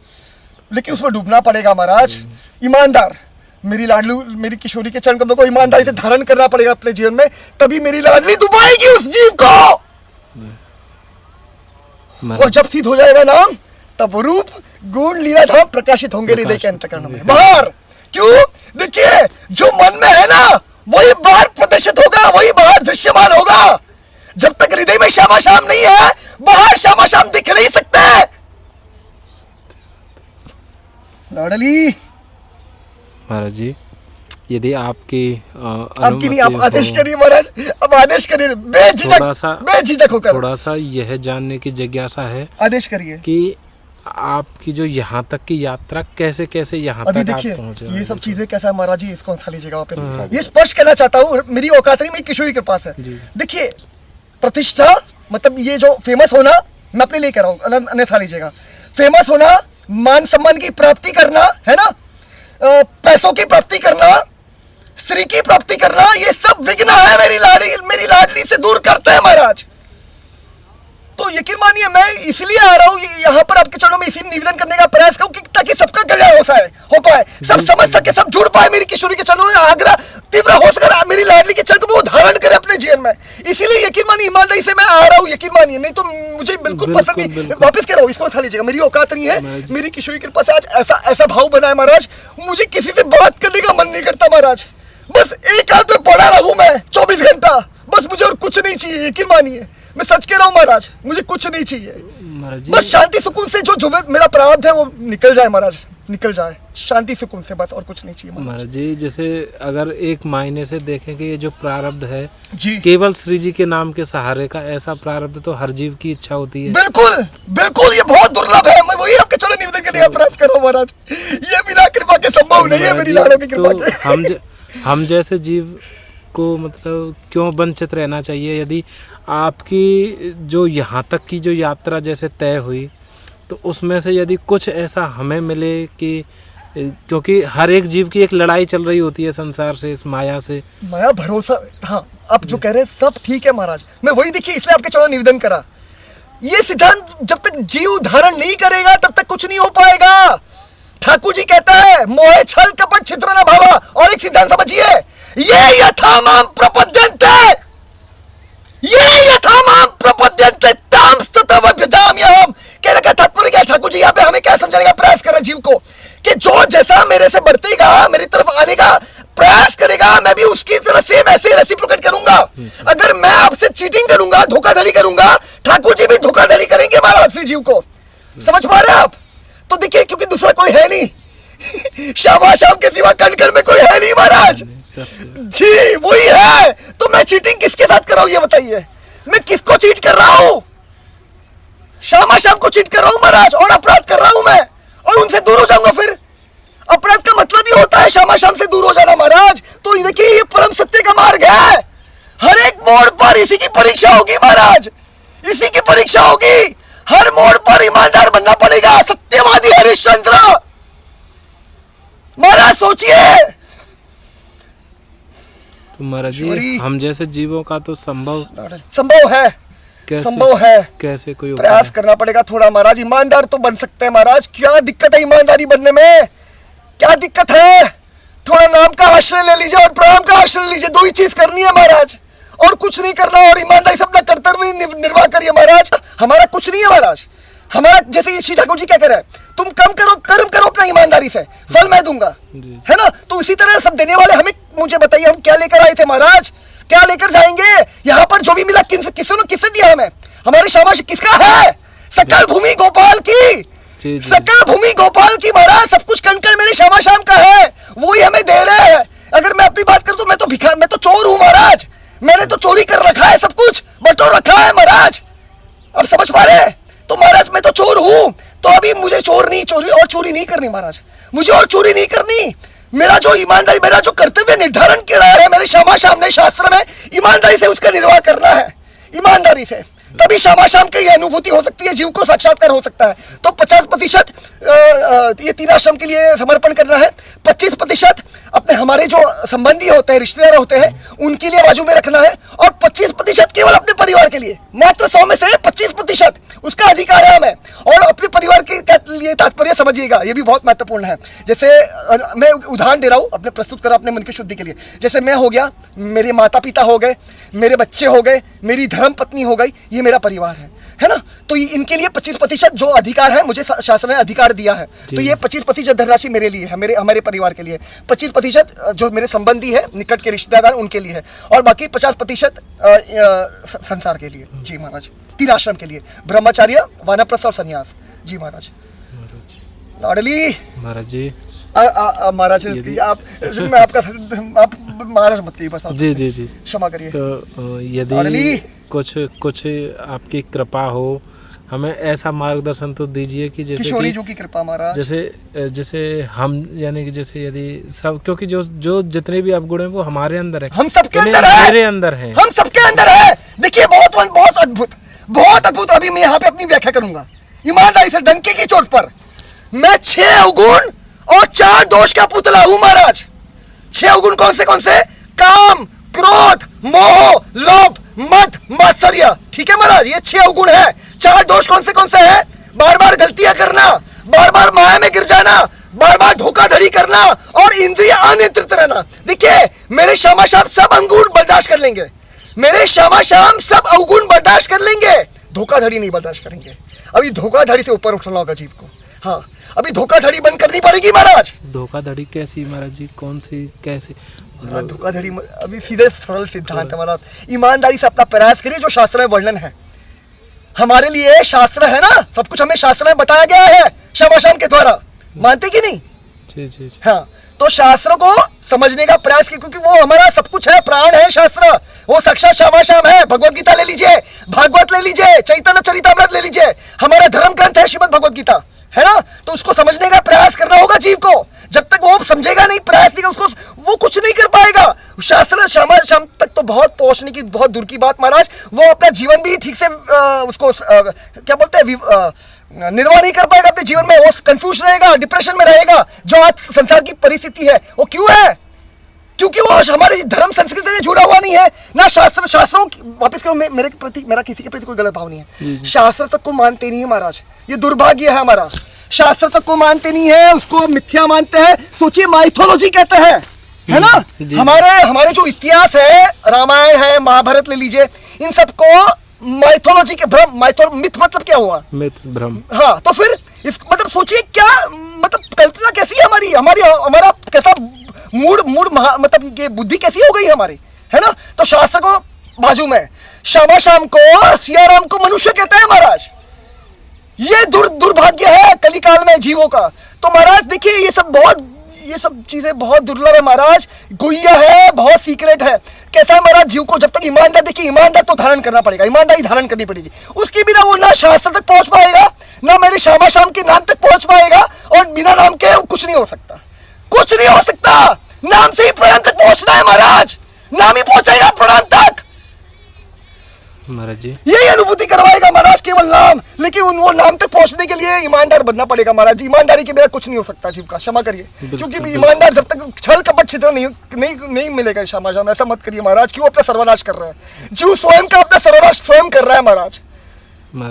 लेकिन उसमें डूबना पड़ेगा महाराज। ईमानदार, मेरी लाडलू, मेरी किशोरी के चरण कमलों को ईमानदारी से धारण करना पड़ेगा अपने जीवन में, तभी मेरी लाडली डुबाएगी उस जीव को। और जब सिद्ध हो जाएगा नाम, तब रूप, गुण, लीला, धाम प्रकाशित होंगे हृदय के अंतःकरण में, बाहर। क्यों? देखिए जो मन में है ना, वही बाहर प्रदर्शित होगा, वही बाहर दृश्यमान होगा। जब तक हृदय में श्यामा श्याम नहीं है, बाहर श्यामा श्याम दिख नहीं सकते। लाडली महाराज जी, यदि आपकी आपकी नहीं, आप आदेश करिए महाराज, अब आदेश करिए, बेझिझक होकर। थोड़ा सा यह जानने की जिज्ञासा है, आदेश करिए कि आपकी जो यहाँ तक की यात्रा कैसे कैसे यहाँ अभी तक आप देखिए पहुँचे? ये सब चीजें कैसा है महाराज जी, इसको थाली जगह पे ये स्पष्ट कहना चाहता हूँ, मेरी औकात नहीं, मेरी किशोरी के पास है। जी। देखिए प्रतिष्ठा मतलब ये जो फेमस होना मैं अपने लिए कह रहा हूँ, अन्यथा लीजिएगा, फेमस होना, मान सम्मान की प्राप्ति करना है ना, पैसों की प्राप्ति करना, स्त्री की प्राप्ति करना, ये सब विघ्न है मेरी लाडली से दूर करते हैं महाराज। तो यकीन मानिए मैं इसलिए आ रहा हूँ यहाँ पर आपके चरणों में, इसी निवेदन करने का प्रयास करूँ कि ताकि सबका कल्याण हो पाए, सब समझ सके, सब जुड़ पाए मेरी किशोरी के चरणों में, आग्रह तीव्र हो सके मेरी लाडली के चरण को वो धारण करे अपने जीवन में। इसीलिए यकीन मानिए ईमानदारी से मैं आ रहा हूँ, यकीन मानिए, नहीं तो मुझे बिल्कुल पसंद नहीं। वापस कह रहा हूँ, इसको उठा लीजिएगा, मेरी औकात नहीं है, मेरी किशोरी कृपा से आज ऐसा भाव बना है महाराज, मुझे किसी से बात करने का मन नहीं करता महाराज, बस एक हाथ में पड़ा रहूं मैं 24 घंटा, बस मुझे और कुछ नहीं चाहिए। यकीन मानिए मैं सच कह रहा हूँ महाराज, मुझे कुछ नहीं चाहिए, बस शांति सुकून से जो मेरा प्रारब्ध है वो निकल जाए महाराज, निकल जाए शांति सुकून से, बस और कुछ नहीं चाहिए महाराज जी। जैसे अगर एक मायने से देखें कि ये जो प्रारब्ध है जी, केवल श्री जी के नाम के सहारे का, ऐसा प्रारब्ध तो हर जीव की इच्छा होती है। बिल्कुल बिल्कुल, ये बहुत दुर्लभ है, मैं वही आपके चरणों निवेदन करने का प्रयास कर रहा हूँ महाराज, ये बिना कृपा के संभव नहीं है, मेरी लाड़ों की कृपा के। हम जैसे जीव को मतलब क्यों वंचित रहना चाहिए? यदि आपकी जो यहाँ तक की जो यात्रा जैसे तय हुई, तो उसमें से यदि कुछ ऐसा हमें मिले कि, क्योंकि हर एक जीव की एक लड़ाई चल रही होती है संसार से, इस माया से, माया भरोसा, हाँ आप जो कह रहे हैं सब ठीक है महाराज, मैं वही देखिए इसलिए आपके चरणों निवेदन करा, ये सिद्धांत जब तक जीव धारण नहीं करेगा तब तक कुछ नहीं हो पाएगा। ठाकुर जी कहता है मोह छल कपट छिद्र न भावा, और एक सिद्धांत समझिए, ये यथा माम प्रपद्यन्ते, ये यथा माम प्रपद्यन्ते ताम स्ततव व्यजाम्यहम्। कहने का तात्पर्य क्या? ठाकुर जी यहाँ पे हमें क्या समझाने का प्रयास कर रहे हैं जीव को, कि जो जैसा मेरे से बढ़तेगा, मेरी तरफ आने का प्रयास करेगा, मैं भी उसकी तरह सेम ऐसे रेसिप्रोकेट करूंगा। अगर मैं आपसे चीटिंग करूंगा, धोखाधड़ी करूंगा, ठाकुर जी भी धोखाधड़ी करेंगे महाराज फिर जीव को, समझ पा रहे हैं आप? तो देखिए क्योंकि दूसरा कोई है नहीं, शाम के सिवा कण में कोई है नहीं महाराज जी, वही है। तो मैं चीटिंग किसके साथ कर रहा हूं ये बताइए, मैं किसको चीट कर रहा हूं? शाम को चीट कर रहा हूं महाराज, और अपराध कर रहा हूं मैं, और उनसे दूर हो जाऊंगा। फिर अपराध का मतलब ही होता है शाम से दूर हो जाना महाराज। तो देखिए ये परम सत्य का मार्ग है, हर एक मोड़ पर इसी की परीक्षा होगी महाराज, इसी की परीक्षा होगी, हर मोड़ पर ईमानदार बनना पड़ेगा, सत्यवादी हरिश्चंद्र महाराज सोचिए। तो महाराज जी हम जैसे जीवों का तो संभव है, संभव है, कैसे कोई प्रयास करना पड़ेगा थोड़ा महाराज, ईमानदार तो बन सकते हैं महाराज। क्या दिक्कत है ईमानदारी बनने में, क्या दिक्कत है? थोड़ा नाम का आश्रय ले लीजिए और प्राण का आश्रय लीजिए, दो ही चीज करनी है महाराज, और कुछ नहीं करना, और ईमानदारी से अपना कर्तव्य निर्वाह करिए महाराज। हमारा कुछ नहीं है महाराज, हमारा जैसे श्री ठाकुर जी क्या कह रहे हैं, तुम कम करो, कर्म करो अपना ईमानदारी से, फल मैं दूंगा, है ना? तो इसी तरह सब देने वाले हमें, मुझे बताइए हम क्या लेकर आए थे महाराज, क्या लेकर जाएंगे? यहाँ पर जो भी मिला किसने दिया हमें? हमारे शाबाश किसका है? सकल भूमि गोपाल की, सकल भूमि गोपाल की महाराज, सब कुछ कण मेरे शाम का है, वो ही हमें दे रहे हैं। अगर मैं अपनी बात करूं तो मैं तो चोर हूं महाराज, मैंने तो चोरी कर रखा है, सब कुछ बटोर रखा है महाराज, अब समझ पा रहे हैं? तो महाराज मैं तो चोर हूं, तो अभी मुझे चोरी नहीं करनी महाराज, मुझे और चोरी नहीं करनी। मेरा जो ईमानदारी, मेरा जो कर्तव्य निर्धारण किया है मेरे शाम ने शास्त्र में, ईमानदारी से उसका निर्वाह करना है, ईमानदारी से, तभी शाम की अनुभूति हो सकती है, जीव को साक्षात्कार हो सकता है। तो 50% ये तीन आश्रम के लिए समर्पण करना है, 25% अपने हमारे जो संबंधी होते हैं, रिश्तेदार होते हैं, उनके लिए बाजू में रखना है, और 25% केवल अपने परिवार के लिए, मात्र 100 में से 25% उसका अधिकार है हमें। और अपने परिवार के लिए तात्पर्य समझिएगा, ये भी बहुत महत्वपूर्ण है। जैसे मैं उदाहरण दे रहा हूँ, अपने प्रस्तुत कर रहा हूँ अपने मन की शुद्धि के लिए। जैसे मैं हो गया, मेरे माता पिता हो गए, मेरे बच्चे हो गए, मेरी धर्म पत्नी हो गई, ये मेरा परिवार है ना? तो इनके लिए 25% जो अधिकार है, मुझे शासन ने अधिकार दिया है, तो ये 25% धनराशि मेरे लिए है, हमारे परिवार के लिए। 25% जो मेरे संबंधी है, निकट के रिश्तेदार, उनके लिए है, और बाकी 50% संसार के लिए। जी महाराज, तीन आश्रम के लिए, ब्रह्मचार्य, वानप्रस्थ और संन्यास। जी महाराज। लाडली महाराज जी, महाराज आप, मैं आपका, आप महाराज मत कहिए बस, जी जी जी, क्षमा करिए। तो यदि कुछ आपकी कृपा हो हमें ऐसा मार्गदर्शन तो दीजिए कि जैसे किशोरी कि जो की कृपा महाराज। जैसे हम यानी कि जैसे यदि सब, क्योंकि जो जितने भी अवगुण हैं वो हमारे अंदर है, हम सबके यानी अंदर है, मेरे अंदर है, हम सबके अंदर है। देखिए बहुत अद्भुत, बहुत अद्भुत। अभी मैं यहाँ पे अपनी व्याख्या करूंगा ईमानदारी से, डंके की चोट पर। मैं 6 अवगुण और 4 दोष का पुतला हूं महाराज। 6 अवगुण कौन से? काम, क्रोध, मोह, लोभ, मद, मात्सर्य। ठीक है महाराज, ये 6 अवगुण है। 4 दोष कौन से है? बार बार गलतियां करना, बार बार माया में गिर जाना, बार बार धोखाधड़ी करना और इंद्रिय अनियंत्रित रहना। देखिए मेरे क्षमा शाम सब अवगुण बर्दाश्त कर लेंगे, मेरे क्षमा शाम सब अवगुण बर्दाश्त कर लेंगे, धोखाधड़ी नहीं बर्दाश्त करेंगे। अभी धोखाधड़ी से ऊपर उठना होगा जीव को। हाँ, अभी धोखाधड़ी बंद करनी पड़ेगी महाराज। धोखाधड़ी कैसी महाराज जी, कौन सी, कैसे? धोखाधड़ी अभी सीधे सरल सिद्धांत है महाराज। ईमानदारी से अपना प्रयास करिए, जो शास्त्र में वर्णन है। हमारे लिए शास्त्र है ना, सब कुछ हमें शास्त्र में बताया गया है क्षमा शाम के द्वारा, मानते कि नहीं? जी। हाँ, तो शास्त्र को समझने का प्रयास कीजिए, क्योंकि वो हमारा सब कुछ है, प्राण है शास्त्र, वो साक्षात क्षमा शाम है। भगवत गीता ले लीजिए, भागवत ले लीजिए, चैतन्य चरितामृत ले लीजिए, हमारा धर्म ग्रंथ है श्रीमद् भगवत गीता, है ना। तो उसको समझने का प्रयास करना होगा जीव को। जब तक वो समझेगा नहीं, प्रयास नहीं, उसको वो कुछ नहीं कर पाएगा। शास्त्र क्षमा शाम तक तो बहुत पहुंचने की बहुत दूर की बात महाराज। वो अपना जीवन भी ठीक से उसको क्या बोलते हैं, निर्वाह नहीं कर पाएगा अपने जीवन में। वो कंफ्यूज रहेगा, डिप्रेशन में रहेगा। जो आज संसार की परिस्थिति है वो क्यों है? क्योंकि वो हमारी धर्म संस्कृति से जुड़ा हुआ नहीं है ना। शास्त्रों की वापस करो, मेरे प्रति, मेरा किसी के प्रति कोई गलत भाव नहीं है। शास्त्र तक को मानते नहीं है महाराज, ये दुर्भाग्य है हमारा। शास्त्र तक को मानते नहीं है, उसको मिथ्या मानते हैं। सोचिए, माइथोलॉजी कहते हैं, है ना। हमारे जो इतिहास है, रामायण है, महाभारत ले लीजिए, इन सबको माइथोलॉजी के भ्रम, मिथ मतलब क्या हुआ? मिथ, भ्रम। हाँ, तो फिर इस मतलब सोचिए क्या मतलब कल्पना कैसी है हमारा कैसा मूड मतलब ये बुद्धि कैसी हो गई है हमारी, है ना। तो शास्त्र को बाजू में, क्षमा शाम को सिया राम को मनुष्य कहते हैं महाराज। ये दुर्भाग्य है कलिकाल में जीवों का। तो महाराज देखिए, ये सब चीजें बहुत दुर्लभ है महाराज, गुह्य है, बहुत सीक्रेट है। कैसा है महाराज, जीव को जब तक ईमानदार, देखिए ईमानदार तो धारण करना पड़ेगा, ईमानदारी धारण करनी पड़ेगी। उसके बिना वो ना शास्त्र तक पहुंच पाएगा, ना मेरे क्षमा शाम के नाम तक पहुंच पाएगा, और बिना नाम के कुछ नहीं हो सकता, कुछ नहीं हो सकता। नाम से ही प्राण तक पहुंचना है महाराज, नाम ही पहुंचाएगा प्राण तक महाराज जी। यही अनुभूति करवाएगा महाराज केवल नाम। लेकिन वो नाम तक पहुंचने के लिए ईमानदार बनना पड़ेगा महाराज। ईमानदारी के बिना कुछ नहीं हो सकता जीव का, क्षमा करिए। क्योंकि ईमानदार जब तक छल कपट छिद्र नहीं मिलेगा क्षमा शाम। ऐसा मत करिए महाराज, क्यों अपना सर्वनाश कर रहे हैं। जीव स्वयं का अपना सर्वनाश स्वयं कर रहा है महाराज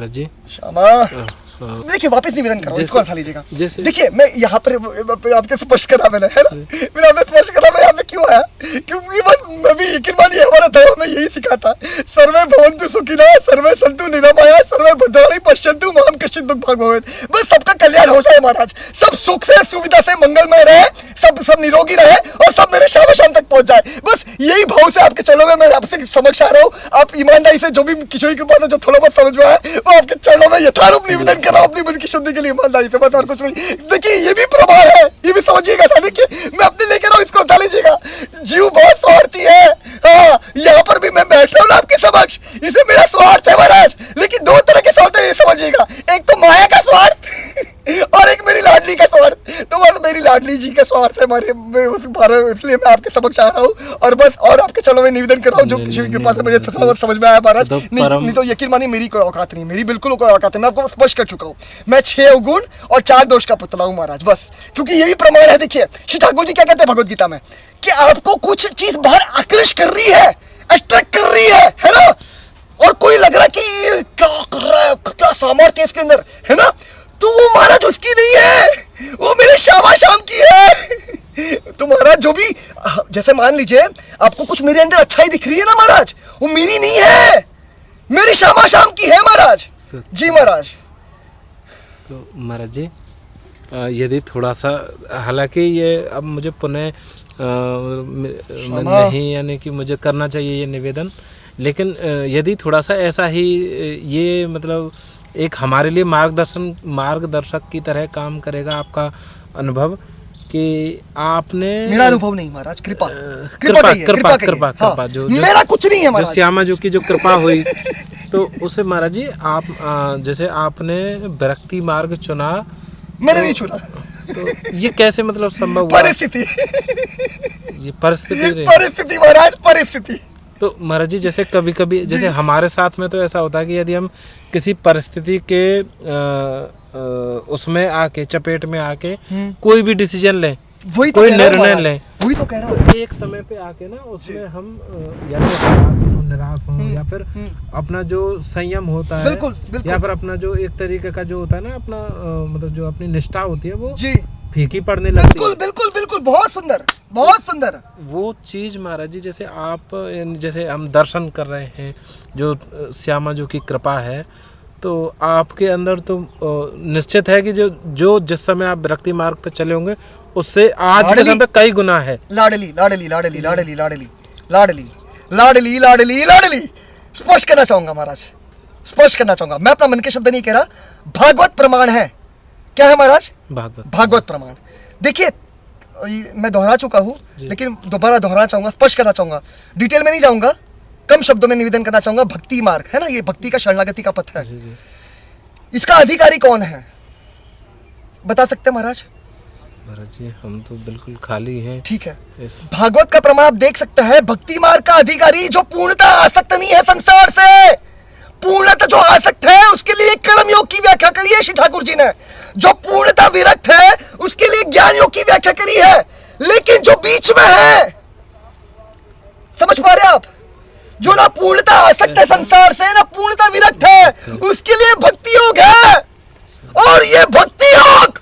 जी। क्षमा देखिए, वापस निवेदन करो, इसको हटा लीजिएगा। देखिए, मैं यहाँ पर आपके स्पर्श करा मैंने, है ना, मैंने आपने स्पर्श करा। मैं यहाँ पे क्यों आया? क्योंकि बस मैं भी यकीन मानिए, हमारा धर्म में यही सिखाता है, सर्वे भवन्तु सुखिनः, सर्वे सन्तु निरामयाः, सर्वे भद्राणि पश्यन्तु मा कश्चित् दुःखभाग् भवेत्। बस सबका कल्याण हो जाए महाराज, सब सुख से, सुविधा से, मंगलमय रहे, सब निरोगी रहे, और सब मेरे क्षमा शाम तक पहुंच जाए। बस यही भाव से आपके चरणों में मैं आपसे समक्ष आ रहा हूँ। आप ईमानदारी से जो भी किशोरी कृपा से जो थोड़ा बहुत समझ में आए, वो आपके चरणों में यथारूप निवेदन कर रहा हूँ, अपनी मन की शुद्धि के लिए ईमानदारी से, बस और कुछ नहीं। देखिए, ये भी प्रमाण है, ये भी समझिएगा। देखिए, मैं अपने लेकर रहा हूँ, इसको हटा लीजिएगा। जीव बहुत स्वार्थी है। हाँ, यहाँ पर भी मैं बैठ रहा हूँ ना आपके समक्ष, इसे मेरा स्वार्थ है महाराज। लेकिन 2 तरह के स्वार्थ है, ये समझिएगा। एक तो माया का स्वार्थ और एक मेरी लाडली का स्वार्थ। तो बस मेरी लाडली जी का स्वार्थ है इसलिए मैं आपके समक्ष आ रहा हूँ, और बस और आपके चरणों में निवेदन कर रहा हूँ, जो किसी की कृपा से मुझे समझ में आया महाराज। नहीं तो यकीन मानिए, मेरी कोई औकात नहीं, मेरी बिल्कुल कोई औकात है। मैं आपको स्पष्ट कर चुका हूँ, मैं 6 अवगुण और 4 दोष का पुतला हूँ महाराज, बस। क्योंकि ये भी प्रमाण है। देखिए, श्री ठाकुर जी क्या कहते हैं भगवत गीता में, कि आपको कुछ चीज बाहर आकृष्ट कर रही है, अट्रैक्ट कर रही है ना, और कोई लग रहा है कि क्या कर रहा है, क्या सामर्थ्य है इसके अंदर, है ना। तो वो महाराज उसकी नहीं है, वो मेरे क्षमा शाम की है। तो महाराज जो भी, जैसे मान लीजिए आपको कुछ मेरे अंदर अच्छाई दिख रही है ना महाराज, वो मेरी नहीं है, मेरी क्षमा शाम की है महाराज जी। महाराज तो महाराज जी, यदि थोड़ा सा, हालांकि ये अब मुझे पुनः नहीं, यानी कि मुझे करना चाहिए ये निवेदन, लेकिन यदि थोड़ा सा ऐसा ही ये मतलब एक हमारे लिए मार्गदर्शक की तरह काम करेगा आपका अनुभव, कि आपने, मेरा अनुभव नहीं महाराज, कृपा कृपा हाँ, जो मेरा कुछ नहीं है महाराज। श्यामा जी की जो कृपा हुई तो उससे महाराज जी आप जैसे आपने विरक्ति मार्ग चुना, मैंने नहीं चुना, तो ये कैसे मतलब संभव हुआ? परिस्थिति, ये परिस्थिति रही। परिस्थिति महाराज, परिस्थिति। तो महाराज जी जैसे कभी कभी जैसे हमारे साथ में तो ऐसा होता है कि यदि हम किसी परिस्थिति के उसमें आके चपेट में आके कोई भी डिसीजन लें, वही तो कोई कह रहा हूं निर्णय महाराज, लें, वही तो कह रहा हूँ। एक समय पे आके ना उसमें हम या तो हताश हो, निराश हो, या फिर अपना जो संयम होता है, बिल्कुल, बिल्कुल। या फिर अपना जो एक तरीके का जो होता है ना अपना मतलब जो अपनी निष्ठा होती है वो जी, फीकी पड़ने लगती बिल्कुल है। बिल्कुल बिल्कुल, बहुत सुंदर, बहुत सुंदर। वो चीज़ महाराज जी जैसे आप जैसे हम दर्शन कर रहे हैं जो श्यामा जो की कृपा है, तो आपके अंदर तो निश्चित है कि जो जिस समय आप विरक्ति मार्ग पे चले होंगे उससे आज के समय पे कई गुना है। लाडली लाडली लाडली लाडली लाडली लाडली लाडली लाडली लाडली स्पष्ट करना चाहूंगा महाराज, स्पष्ट करना चाहूंगा। मैं अपना मन के शब्द नहीं कह रहा, भागवत प्रमाण है। क्या है महाराज? भागवत प्रमाण। देखिए मैं दोहरा चुका हूँ, लेकिन दोबारा दोहराना चाहूंगा, स्पष्ट करना चाहूंगा, डिटेल में नहीं जाऊंगा, कम शब्दों में निवेदन करना चाहूंगा। भक्ति मार्ग है ना, ये भक्ति का शरणागति का पथ है। इसका अधिकारी कौन है बता सकते हैं महाराज? महाराज जी हम तो बिल्कुल खाली हैं। ठीक है, भागवत का प्रमाण आप देख सकते हैं। भक्ति मार्ग का अधिकारी जो पूर्णतः आसक्त नहीं है संसार से, पूर्णतः जो आसक्त है उसके लिए कर्म योग की व्याख्या करी है श्री ठाकुर जी ने। जो पूर्णतः विरक्त है उसके लिए ज्ञान योग की व्याख्या करी है। लेकिन जो बीच में है, समझ पा रहे आप, जो ना पूर्णतः आसक्त है संसार से, ना पूर्णतः विरक्त है, उसके लिए भक्ति योग है। और ये भक्ति योग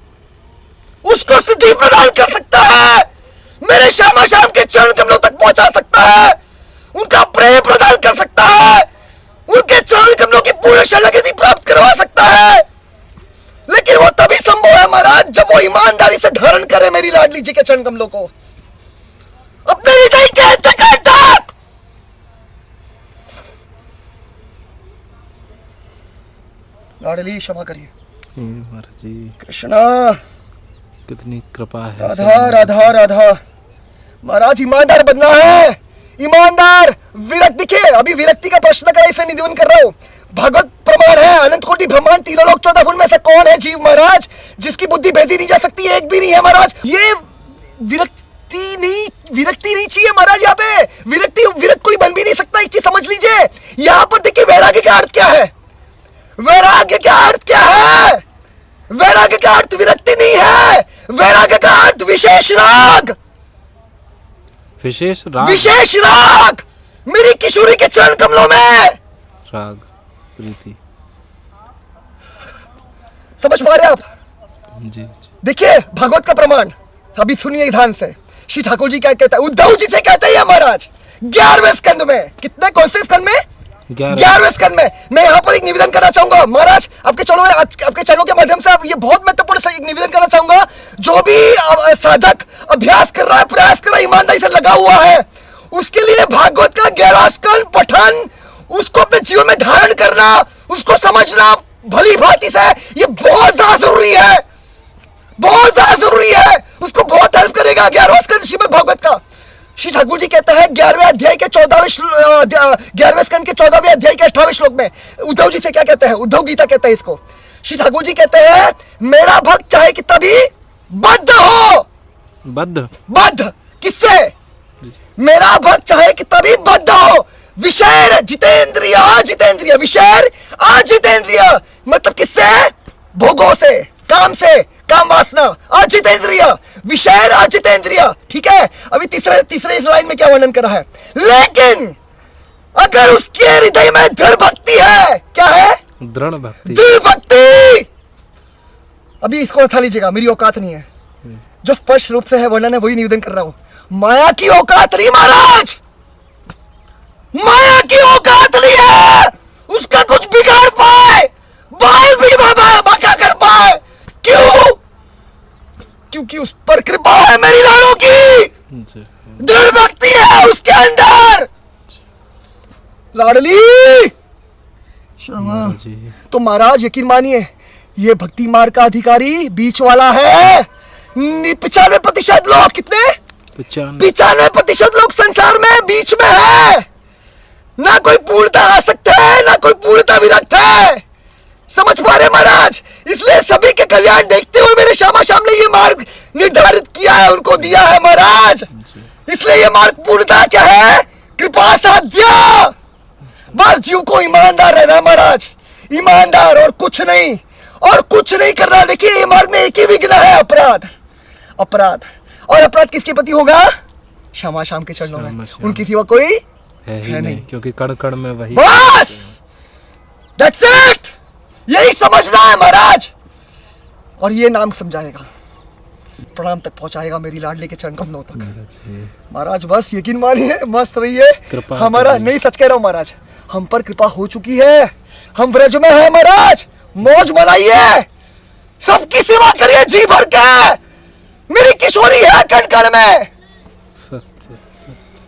उसको सिद्धि प्रदान कर सकता है, मेरे श्यामा श्याम के चरण कमलों तक पहुंचा सकता है, उनका प्रेम प्रदान कर सकता है, उनके चरण कमलों की पूर्ण शरणागति प्राप्त करवा सकता है। लेकिन वो तभी संभव है महाराज जब वो ईमानदारी से धारण करे मेरी लाडली जी के चरण कमलों को अपने हृदय के अंतःकरण तक। लाडली क्षमा करिए महाराज जी, कृष्णा कितनी कृपा है। राधा राधा राधा। महाराज ईमानदार बनना है, ईमानदार। विरक्त दिखे, अभी विरक्ति का प्रश्न करा, इसे निवेदन कर रहा हूं। भागवत प्रमाण है, अनंत कोटि ब्रह्मांड तीनों लोक 14 गुण में से कौन है जीव महाराज जिसकी बुद्धि भेदी नहीं जा सकती? एक भी नहीं है महाराज। ये विरक्ति नहीं चाहिए महाराज। यहाँ पे विरक्त कोई बन भी नहीं सकता। एक चीज समझ लीजिए, यहाँ पर देखिए वैराग्य का अर्थ क्या है। वैराग्य का अर्थ क्या है? वैराग्य का अर्थ विरक्ति नहीं है, वैराग्य का अर्थ विशेष राग। विशेष राग, विशेष राग मेरी किशोरी के चरण कमलों में राग प्रीति। समझ पा रहे आप? जी, देखिए भागवत का प्रमाण अभी सुनिए ध्यान से। श्री ठाकुर जी क्या कहता है, उद्धव जी से कहते हैं महाराज 11वें स्कंद में। कितने, कौन से स्कंद में? 11वें स्कंद में। मैं यहाँ पर एक निवेदन करना चाहूंगा महाराज, आपके चरणों के माध्यम से आप ये बहुत महत्वपूर्ण एक निवेदन करना चाहूंगा। जो भी साधक अभ्यास कर रहा है, प्रयास कर रहा है, ईमानदारी से लगा हुआ है, उसके लिए भागवत का 11वां स्कंद पठन, उसको अपने जीवन में धारण करना, उसको समझना भली भांति से, ये बहुत ज्यादा जरूरी है, बहुत ज्यादा जरूरी है। उसको बहुत हेल्प करेगा 11वां स्कंद श्रीमद् भागवत का। श्री ठाकुर जी कहते हैं 11वें अध्याय के 11वें स्कंद के 14वें अध्याय के 18वें श्लोक में उद्धव जी से क्या कहते हैं? उद्धव गीता कहते हैं इसको। श्री ठाकुर जी कहते हैं मेरा भक्त चाहे कितना भी बद्ध हो, बद्ध किससे? मेरा भक्त चाहे कितना भी बद्ध हो, विषय जितेंद्रिय अजितेंद्रिय, विषय अजितेंद्रिय मतलब किससे? भोगों से, काम से, काम वासना, अजितेंद्रिय, विषय अजितेंद्रिय। ठीक है, अभी तीसरे इस लाइन में क्या वर्णन करा है? लेकिन अगर उसके हृदय में दृढ़ भक्ति है, क्या है? दृढ़ भक्ति, दृढ़ भक्ति। अभी इसको उठा लीजिएगा, मेरी औकात नहीं है, जो स्पष्ट रूप से है वर्णन है वही निवेदन कर रहा हूं। माया की औकात नहीं महाराज, माया की औकात नहीं है उसका कुछ बिगाड़ पाए, बाल भी बाका कर पाए। क्यों? क्योंकि उस पर कृपा है मेरी लाड़ों की, दृढ़ भक्ति है उसके अंदर। लाडली तो महाराज यकीन मानिए, ये भक्ति मार्ग का अधिकारी बीच वाला है। 95% लोग, कितने? 95% लोग संसार में बीच में है। ना कोई पूर्णता आ सकता है, ना कोई कोई पूर्णता विरक्त है, समझ पा रहे महाराज। इसलिए सभी के कल्याण देखते हुए मेरे श्यामा श्याम ने ये मार्ग निर्धारित किया है, उनको दिया है महाराज। इसलिए ये मार्ग पूर्णता क्या है? कृपा साध्य। बस जीव को ईमानदार रहना महाराज, ईमानदार, और कुछ नहीं, और कुछ नहीं करना। देखिए ये मार्ग में एक ही विघ्न है, अपराध। अपराध, और अपराध किसके प्रति होगा? श्यामा श्याम के चरणों में, उनकी सिवा कोई है नहीं, क्योंकि कण कण में वही। बस दैट्स इट, यही समझना है महाराज, और ये नाम समझाएगा, प्रणाम तक पहुंचाएगा मेरी लाडली के चरण कमलों तक। महाराज बस यकीन मानिए, मस्त रहिए। हमारा नहीं, सच कह रहा हूं महाराज, हम पर कृपा हो चुकी है, हम व्रज में है महाराज। मौज मनाइए, सबकी सेवा करिए जी भर के। मेरी किशोरी है कण कण में। सत्य सत्य,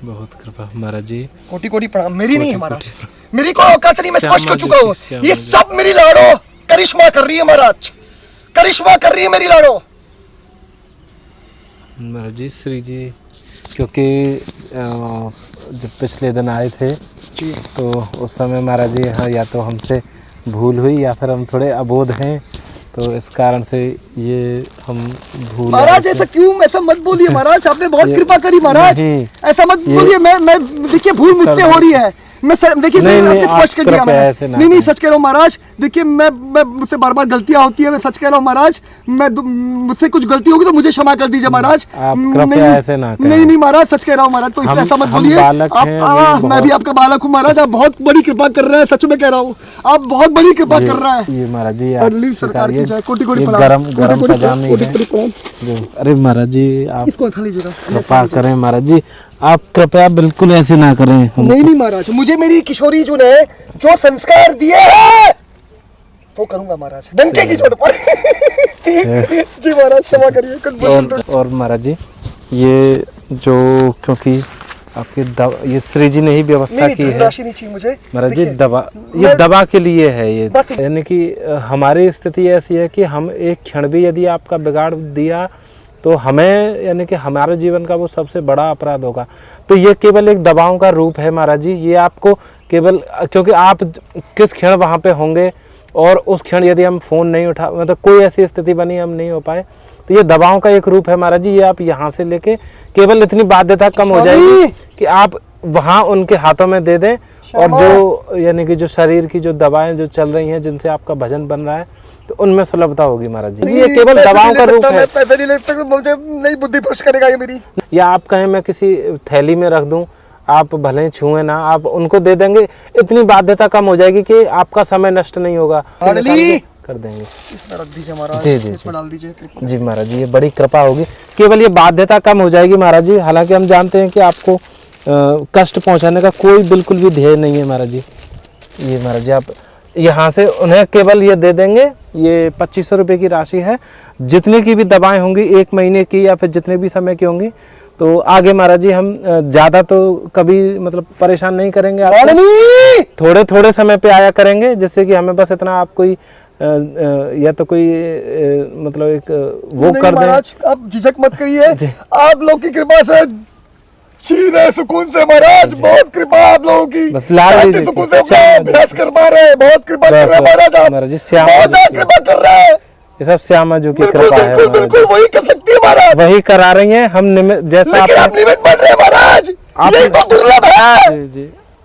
बहुत कृपा महाराज जी। कोटि कोटि प्रणाम। मेरी नहीं है महाराज, मेरी कोई औकात नहीं, मैं स्पष्ट कर चुका हूँ। ये सब मेरी लाडो करिश्मा कर रही है महाराज, करिश्मा कर रही है मेरी लाडो। महाराज जी, श्री जी, क्योंकि जब पिछले दिन आए थे तो उस समय महाराज जी हाँ, या तो हमसे भूल हुई या फिर हम थोड़े अबोध हैं, तो इस कारण से ये हम भूल। महाराज ऐसा क्यों? ऐसा मत बोलिए महाराज, आपने बहुत कृपा करी महाराज, ऐसा मत बोलिए। मैं देखिए भूल मुझसे हो रही है, मैं देखिए आपने स्पष्ट कर दिया महाराज। नहीं सच कह रहा हूँ महाराज, देखिए मैं मुझसे बार बार गलतियां होती है, मैं सच कह रहा हूँ महाराज। मैं मुझसे कुछ गलती होगी तो मुझे क्षमा कर दीजिए महाराज। नहीं महाराज, सच कह रहा हूँ महाराज, तो इसलिए ऐसा मत बोलिए। आप, मैं भी आपका बालक हूँ महाराज, आप बहुत बड़ी कृपा कर रहे हैं, सच में कह रहा हूँ, आप बहुत बड़ी कृपा कर रहे हैं। ये महाराज जी सरकार की जय, कोटि कोटि प्रणाम। अरे महाराज जी, आप इसको खा लीजिएगा, कृपा करें महाराज जी, आप कृपया बिल्कुल ऐसे ना करें। नहीं महाराज, मुझे मेरी किशोरी जो ने जो संस्कार दिए हैं वो करूंगा महाराज, डंके की चोट पर। जी महाराज क्षमा करिए। और महाराज जी, ये जो क्योंकि आपकी ये श्री जी ने ही व्यवस्था की है मुझे महाराज जी, दवा, ये दवा के लिए है ये, यानी कि हमारी स्थिति ऐसी है कि हम एक क्षण भी यदि आपका बिगाड़ दिया तो हमें, यानी कि हमारे जीवन का वो सबसे बड़ा अपराध होगा। तो ये केवल एक दवाओं का रूप है महाराज जी, ये आपको केवल, क्योंकि आप किस क्षण वहाँ पे होंगे और उस क्षण यदि हम फ़ोन नहीं उठा, मतलब कोई ऐसी स्थिति बनी हम नहीं हो पाए, तो ये दवाओं का एक रूप है महाराज जी। ये आप यहाँ से लेके केवल इतनी बाध्यता कम हो जाएगी कि आप वहाँ उनके हाथों में दे दें, और जो यानी कि जो शरीर की जो दवाएं जो चल रही हैं जिनसे आपका भजन बन रहा है, तो उनमें सुलभता होगी महाराज जी। ये केवल दवाओं का रूप है। पैसे नहीं ले सकता, मुझे नहीं बुद्धि भ्रष्ट करेगा ये मेरी। या आप कहें मैं किसी थैली में रख दूं, आप भले ही छुए ना, आप उनको दे देंगे, इतनी बाध्यता कम हो जाएगी कि आपका समय नष्ट नहीं होगा, कर देंगे। इसमें रख दीजिए महाराज, जी जी इसमें डाल दीजिए जी महाराज जी, ये बड़ी कृपा होगी, केवल ये बाध्यता कम हो जाएगी महाराज जी। हालांकि हम जानते हैं कि आपको कष्ट पहुंचाने का कोई बिल्कुल भी ध्येय नहीं है महाराज जी। ये महाराज जी, आप यहाँ से उन्हें केवल ये दे देंगे, ये 2500 रुपये की राशि है, जितने की भी दवाएं होंगी 1 महीने की या फिर जितने भी समय की होंगी, तो आगे महाराज जी हम ज़्यादा तो कभी मतलब परेशान नहीं करेंगे आपको, थोड़े थोड़े समय पे आया करेंगे, जिससे कि हमें बस इतना आप कोई या तो कोई मतलब एक वो कर दें। आप झिझक मत करिए, आप लोग की कृपा से जी रहे सुकून से महाराज, बहुत कृपा आप लोगों की, बस लाल सुकून से अभ्यास कर पा रहे हैं, बहुत कृपा कर रहे हैं महाराज, महाराज जी बहुत कृपा कर रहे हैं। ये सब श्यामा जी की कृपा है, बिल्कुल वही कर सकती है महाराज, वही करा रही हैं हम जैसा आप निमित्त बन रहे हैं महाराज, यही तो दुर्लभ है,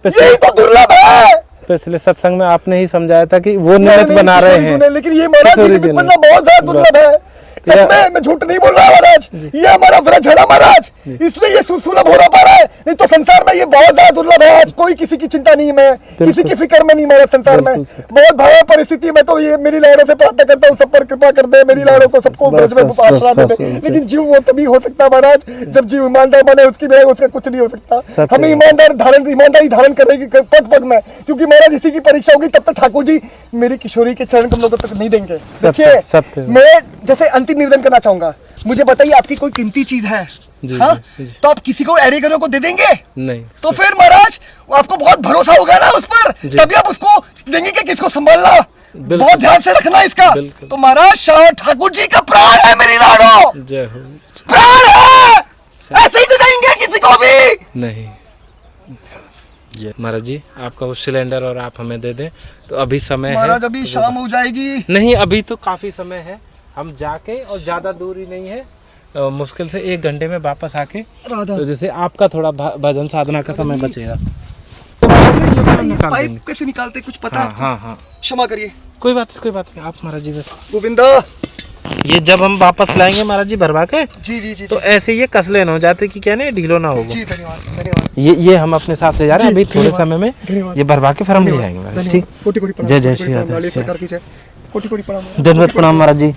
यही तो दुर्लभ है। पिछले सत्संग में आपने ही समझाया था कि वो निमित्त बना रहे हैं, लेकिन ये महाराज निमित्त बनना बहुत ज्यादा दुर्लभ है। मैं झूठ नहीं बोल रहा महाराज, ये हमारा व्रज है ना महाराज, इसलिए ये सुलभ हो पा रहा है, नहीं तो संसार में ये बहुत ज्यादा दुर्लभ है। आज कोई किसी की चिंता नहीं, मैं किसी की फिक्र में नहीं, मेरे संसार में बहुत भयावह परिस्थिति में, तो ये मेरी लहरों से प्रार्थना करता हूँ, सब पर कृपा कर दे, मेरी लहरों को सबको व्रज में आश्रा दे। लेकिन जीव वो तभी हो सकता है महाराज जब जीव ईमानदार बने, उसकी बजाय उसका कुछ नहीं हो सकता। हमें ईमानदारी धारण करेगी पग पग में, क्योंकि महाराज इसी की परीक्षा होगी, तब तक ठाकुर जी मेरी किशोरी के चरण कमलों तक नहीं देंगे। देखिए मैं जैसे अंतिम निवेदन करना चाहूंगा, मुझे बताइए आपकी कोई कीमती चीज है हाँ? तो आप किसी को एरेगरों को दे देंगे? नहीं। तो फिर महाराज आपको बहुत भरोसा होगा ना उस पर, तभी आप उसको देंगे कि किसको संभालना, बहुत ध्यान से रखना इसका। तो महाराज शाह ठाकुर जी का प्राण है मेरी लाडो, प्राण है, ऐसे ही तो देंगे किसी को भी नहीं। ये महाराज जी आपका वो सिलेंडर और आप हमें दे दें तो अभी समय है महाराज अभी तो शाम हो जाएगी। नहीं अभी तो काफ़ी समय है, हम जाके और ज़्यादा दूरी नहीं है, मुश्किल से 1 घंटे में वापस आके राधा तो जैसे आपका थोड़ा भजन साधना का समय बचेगा ये पाइप कैसे निकालते कुछ पता है? हाँ हाँ क्षमा करिए। कोई बात नहीं आप महाराज जी बस गोविंदा ये जब हम वापस लाएंगे महाराज जी भरवा के जी जी जी तो ऐसे ये कसले ना हो जाते कि क्या नहीं ढीलो ना होगा। जी धन्यवाद धन्यवाद। ये हम अपने साथ ले जा रहे हैं, जी, अभी थोड़े समय में धन्यवाद। ये भरवा के फिर हम ले आएंगे महाराज। ठीक, कोटि कोटि प्रणाम। जय जय कोटि श्री प्रणाम, राधे लाली सरकार की जय। कोटि कोटि प्रणाम। दंडवत प्रणाम महाराज जी।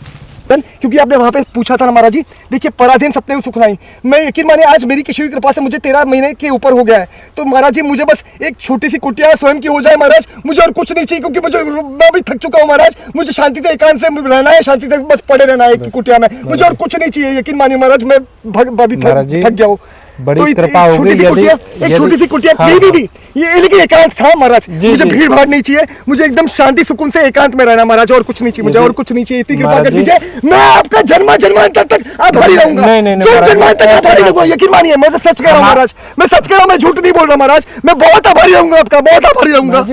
क्योंकि आपने वहाँ पे पूछा था ना महाराज जी, देखिए पराधीन सपने सुख नहीं, मैं यकीन मानिए आज मेरी किसी की कृपा से मुझे 13 महीने के ऊपर हो गया है। तो महाराज जी मुझे बस एक छोटी सी कुटिया स्वयं की हो जाए महाराज, मुझे और कुछ नहीं चाहिए, क्योंकि मैं भी थक चुका हूँ महाराज। मुझे शांति से एकांत से रहना है, शांति से बस पड़े रहना है एक कुटिया में, मुझे और कुछ नहीं चाहिए। यकीन मानिए महाराज मैं थक गया हूँ। बड़ी तो कृपा होगी एक छोटी सी कुटिया भी ये लेकिन एकांत था महाराज। मुझे भीड़ भाड़ नहीं चाहिए, मुझे एकदम शांति सुकून से एकांत में रहना महाराज, और कुछ नहीं चाहिए मुझे, और कुछ नहीं चाहिए। इतनी कृपा कर दीजिए, मैं आपका जन्मांतर तक आभारी रहूंगा। जन्मांतर तक आभारी रहूंगा, यकीन मानिए मैं तो सच कह रहा हूँ महाराज, मैं सच कह रहा हूँ, मैं झूठ नहीं बोल रहा महाराज, मैं बहुत आभारी रहूंगा आपका, बहुत आभारी रहूंगा।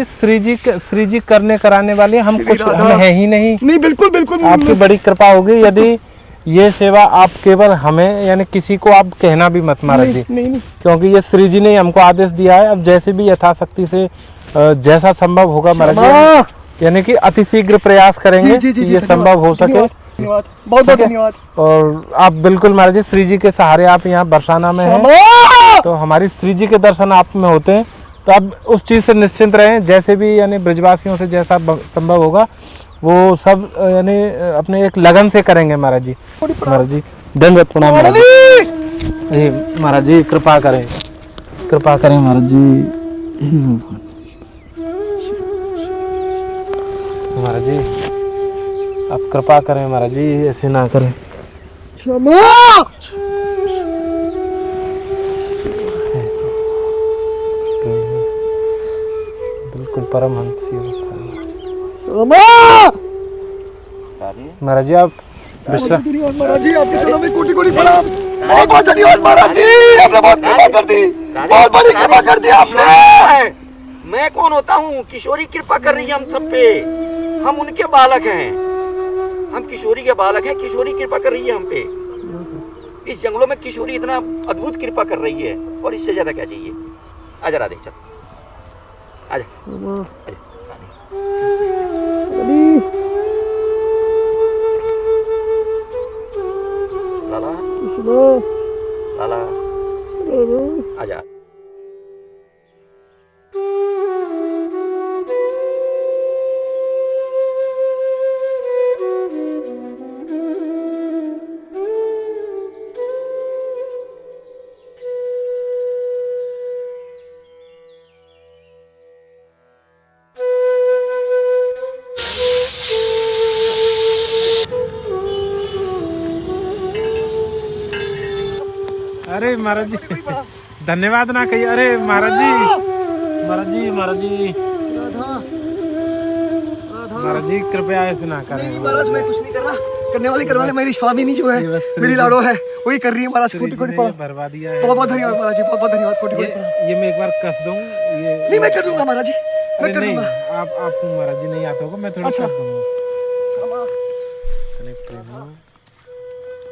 श्री जी करने कराने वाले हम कुछ हम है ही नहीं। नहीं बिल्कुल बिल्कुल आपकी बड़ी कृपा होगी यदि ये सेवा आप केवल हमें यानी किसी को आप कहना भी मत महाराज जी, नहीं। क्योंकि ये श्री जी ने हमको आदेश दिया है। अब जैसे भी यथाशक्ति से जैसा संभव होगा महाराज जी, यानी कि अति शीघ्र प्रयास करेंगे कि ये संभव हो सके। धन्यवाद, बहुत बहुत धन्यवाद। और आप बिल्कुल महाराज जी श्री जी के सहारे आप यहाँ बरसाना में हैं, तो हमारी श्री जी के दर्शन आप में होते हैं, तो आप उस चीज़ से निश्चिंत रहें। जैसे भी यानी ब्रजवासियों से जैसा संभव होगा वो सब यानी अपने एक लगन से करेंगे महाराज जी। महाराज जी दंडवत प्रणाम महाराज जी। महाराज जी कृपा करें महाराज जी। महाराज जी आप कृपा करें महाराज जी, ऐसे ना करें। बिल्कुल परमहंसी अवस्था महाराज जी। आप विश्राम महाराज जी, आपके चरणों में कोटि कोटि प्रणाम, बहुत बहुत धन्यवाद महाराज जी, आपने बहुत कृपा कर दी, बहुत बड़ी कृपा कर दी आपने। मैं कौन होता हूँ? किशोरी कृपा कर रही है हम सब पे, हम उनके बालक हैं, हम किशोरी के बालक हैं, किशोरी कृपा कर रही है हम पे। इस जंगलों में किशोरी इतना अद्भुत कृपा कर रही है, और इससे ज्यादा क्या चाहिए? आजा राधे, चल आजा। लाला लाला आजा। अरे महाराज जी धन्यवाद ना कहिए। अरे महाराज जी महाराज जी कृपया ऐसे ना करें महाराज। मैं कुछ नहीं कर रहा, करने वाले मेरी स्वामिनी जो है, मेरी लाडो है, वही कर रही है महाराज। कोटि कोटि प्रणाम, भरवा दिया है। बहुत बहुत धन्यवाद महाराज जी, बहुत बहुत धन्यवाद। कोटि कोटि प्रणाम। ये मैं एक बार कस दूं ये? नहीं मैं कर दूंगा महाराज जी, मैं कर दूंगा। आपको महाराज जी नहीं आता होगा, मैं थोड़ा कर दूंगा।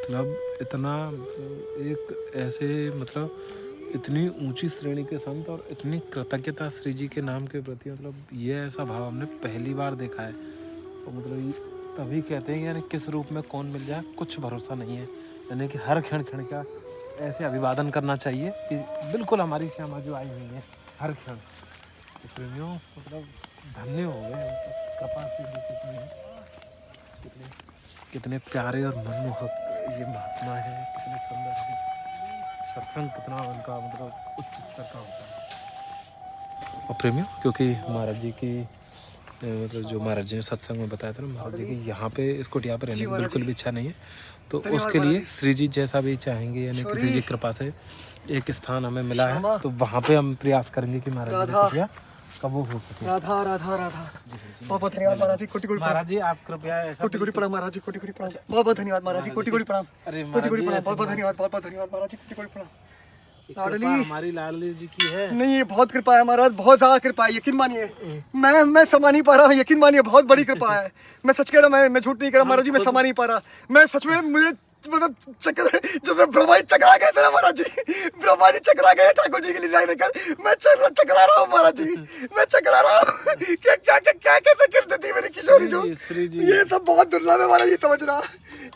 मतलब इतना एक ऐसे मतलब इतनी ऊंची श्रेणी के संत और इतनी कृतज्ञता श्री जी के नाम के प्रति, मतलब ये ऐसा भाव हमने पहली बार देखा है। तो मतलब तभी कहते हैं यानी किस रूप में कौन मिल जाए कुछ भरोसा नहीं है, यानी कि हर क्षण क्षण का ऐसे अभिवादन करना चाहिए कि बिल्कुल हमारी श्यामा जो आई हुई है हर क्षण। प्रेमियों मतलब धन्य हो गए, कृपा से कितनी है, कितने प्यारे और मनमोहक ये महात्मा है, कितने सुंदर है, सत्संग कितना उनका मतलब उच्च स्तर का होता है। और प्रेमियों क्योंकि महाराज जी की मतलब जो महाराज जी ने सत्संग में बताया था ना, महाराज जी की यहाँ पे इस कुटिया पे रहने की बिल्कुल भी इच्छा नहीं है, तो उसके लिए श्री जी जैसा भी चाहेंगे यानी कि श्री जी कृपा से एक स्थान हमें मिला है, तो वहाँ पे हम प्रयास करेंगे कि महाराज जी की कुटिया कब वो हो सके। राधा राधा राधा, बहुत बहुत धन्यवाद महाराज जी। कोटि कोटि महाराज जी आप कृपया कोटि कोटि प्रणाम महाराज जी, कोटि कोटि प्रणाम, बहुत बहुत धन्यवाद महाराज जी। कोटि कोटि प्रणाम, कोटि कोटि प्रणाम, बहुत बहुत धन्यवाद, बहुत बहुत धन्यवाद महाराज जी। कोटि कोटि प्रणाम। कृपा लाडली हमारी लाडली जी की है। नहीं, ये बहुत कृपा है महाराज, बहुत ज्यादा कृपा है, यकीन मानिए। मैं समा नहीं पा रहा हूँ, यकीन मानिए, बहुत बड़ी कृपा है। मैं सच कह रहा हूँ, मैं झूठ नहीं कह रहा महाराज जी, मैं समा नहीं पा रहा। मैं सच में, मुझे मतलब चक्कर, जब ब्रह्मा जी चकरा गए थे ना महाराज जी, ब्रह्मा जी चकरा गए ठाकुर जी की लीला देखकर, मैं चकरा रहा हूँ महाराज जी, मैं चकरा रहा हूँ। क्या क्या क्या क्या कैसे कर देती है मेरी किशोरी जो, श्री जी ये सब बहुत दुर्लभ है महाराज जी, समझ रहा,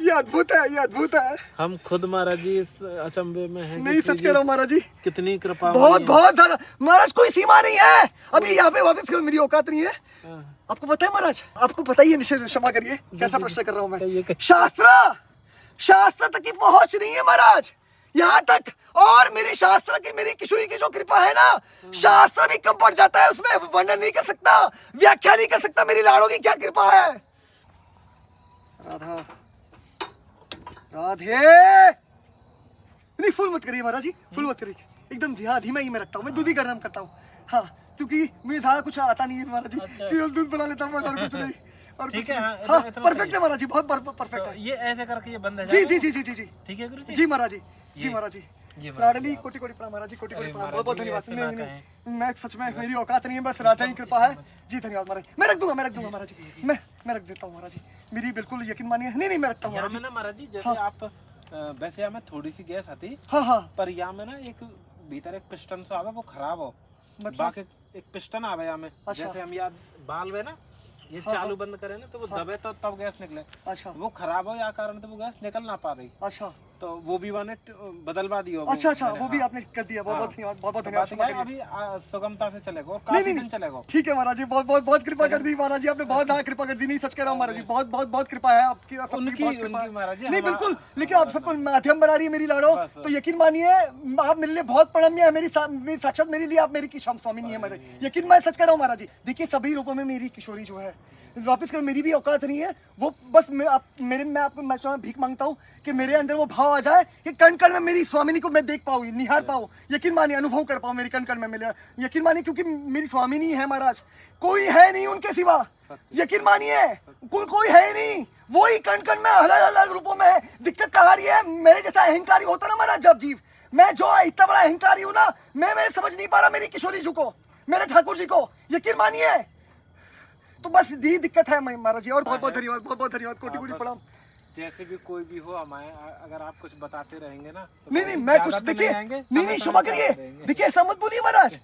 ये अद्भुत है, ये अद्भुत है। हम खुद महाराज जी इस अचंभे में हैं कि नहीं, श्री सच जी कह रहा हूँ महाराज जी, कितनी कृपा बहुत है। बहुत ज्यादा महाराज, कोई सीमा नहीं है। अभी यहाँ पे वापस फिर मेरी औकात नहीं है। हाँ। आपको पता है महाराज, आपको पता ही है, निश्चय क्षमा करिए, कैसा प्रश्न कर रहा हूँ कहिए, मैं। शास्त्र तक की पहुंच नहीं है महाराज, यहाँ तक। और मेरी शास्त्र की, मेरी किशोरी की जो कृपा है ना, शास्त्र भी कम पड़ जाता है उसमें, वर्णन नहीं कर सकता, व्याख्या नहीं कर सकता मेरी लाड़ों की क्या कृपा है। राधा, राधे, नहीं फुल मत करिए महाराज जी, फुल मत करिए, एकदम धीमा ही मैं रखता हूँ, मैं दूध ही गर्म करता हूँ। हाँ, क्योंकि मुझे ज़्यादा कुछ आता नहीं है महाराज जी, केवल दूध बना लेता हूँ बस, और कुछ नहीं, और ठीक कुछ है, नहीं। हाँ, हाँ, इतना परफेक्ट है महाराज जी, बहुत परफेक्ट तो है। ये ऐसे करके ये बंद है जी जी जी जी जी जी ठीक है गुरु जी। जी महाराज जी, जी ये- महाराज जी, ये महाराज लाडली जी, कोटि कोटि प्रणाम महाराज जी, कोटि कोटि अरे प्रणाम, महाराज बहुत बहुत जी, धन्यवाद। ऐसे ना नहीं कहें। नहीं, मैं सच में, मेरी औकात नहीं है, बस राजा की कृपा है जी। धन्यवाद महाराज, मैं रख दूंगा महाराज जी, मैं रख देता हूँ महाराज जी, मेरी बिल्कुल यकीन मानिए। नहीं नहीं, मैं रखता हूँ यहाँ महाराज में जी। ना महाराज जी, जैसे हाँ। आप वैसे यहाँ में थोड़ी सी गैस आती, हाँ हाँ, पर यहाँ में ना एक भीतर एक पिस्टन से आवे, वो खराब हो, मतलब बाकी एक पिस्टन आवे यहाँ में। अच्छा। जैसे हम याद बाल है ना, ये हाँ, चालू बंद करें ना, तो वो दबे तो तब गैस निकले, अच्छा वो खराब हो या कारण तो वो गैस निकल ना पा रही, अच्छा तो वो भी मैंने बदलवा दिया। अच्छा अच्छा, मैंने, वो भी हाँ। आपने कर दिया, बहुत बहुत हाँ। धन्यवाद, बहुत बहुत तो धन्यवाद, बात क्षमा क्या है, करिए। अभी सुगमता से चलेगा और नहीं काफी नहीं दिन नहीं, चलेगा। ठीक है महाराज जी, बहुत बहुत बहुत कृपा कर दी महाराज जी, आपने बहुत ज़्यादा कृपा कर दी। नहीं, सच कह रहा हूँ महाराज जी, बहुत बहुत बहुत कृपा है आपकी, सबकी उनकी- बहुत कृपा उनकी महाराज जी, है। नहीं हमारा- बिल्कुल, लेकिन आप सबको माध्यम बना रही है मेरी लाड़ो, बस। तो यकीन मानिए आप मेरे लिए बहुत प्रणम्य है, मेरी साक्षात मेरे लिए आप मेरी की स्वामी नहीं है महाराज, यकीन, मैं सच कह रहा हूँ महाराज जी। देखिए, सभी रूपों में मेरी किशोरी जो है, वापस कर, मेरी भी औकात नहीं है वो, बस मैं आपको भीख मांगता हूँ कि मेरे अंदर वो भाव आ जाए कि कण कण में मेरी स्वामिनी को मैं देख पाऊँ, निहार पाऊँ, यकीन मानिए, अनुभव कर पाऊँ मेरी कण कण में मिले, यकीन मानिए, क्योंकि मेरी स्वामिनी है महाराज, कोई है नहीं उनके सिवा, यकीन मानिए, कोई है ही नहीं, वो ही कण कण में अलग अलग रूपों में है। दिक्कत कहाँ आ रही है, मेरे जैसा अहंकारी होता ना महाराज, जब जीव, मैं जो इतना बड़ा अहंकारी हूँ ना, मैं समझ नहीं पा रहा मेरी किशोरी जी को, मेरे ठाकुर जी को, यकीन मानिए, तो बस यही दिक्कत है महाराज जी। और बहुत बहुत धन्यवाद, बहुत बहुत धन्यवाद, कोटि कोटि प्रणाम। जैसे भी कोई भी हो, हमारे अगर आप कुछ बताते रहेंगे ना, तो नहीं नहीं, मैं कुछ ज्यादा तो देखिए, आएंगे, नहीं समय क्षमा समय करिए, बताते रहेंगे। देखिए ऐसा मत बोलिए महाराज,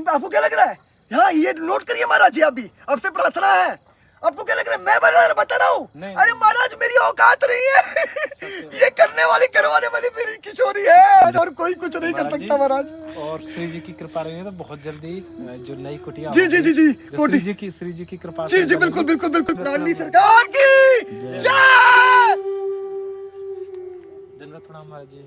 आपको क्या लग रहा है, हाँ ये नोट करिए महाराज जी, अभी आपसे प्रार्थना है, आपको क्या लग रहा है मैं बता रहा हूँ, नहीं, अरे महाराज मेरी औकात नहीं है, ये करने वाली करवाने वाली मेरी किशोरी है, और कोई कुछ नहीं कर सकता महाराज। और श्री जी की कृपा रही है तो बहुत जल्दी जो नई कुटिया जी जी जी जी, श्री जी की कृपा जी से जी, बिल्कुल बिल्कुल बिल्कुल, लाडली सरकार की जय। धन्यवाद, प्रणाम महाराज जी।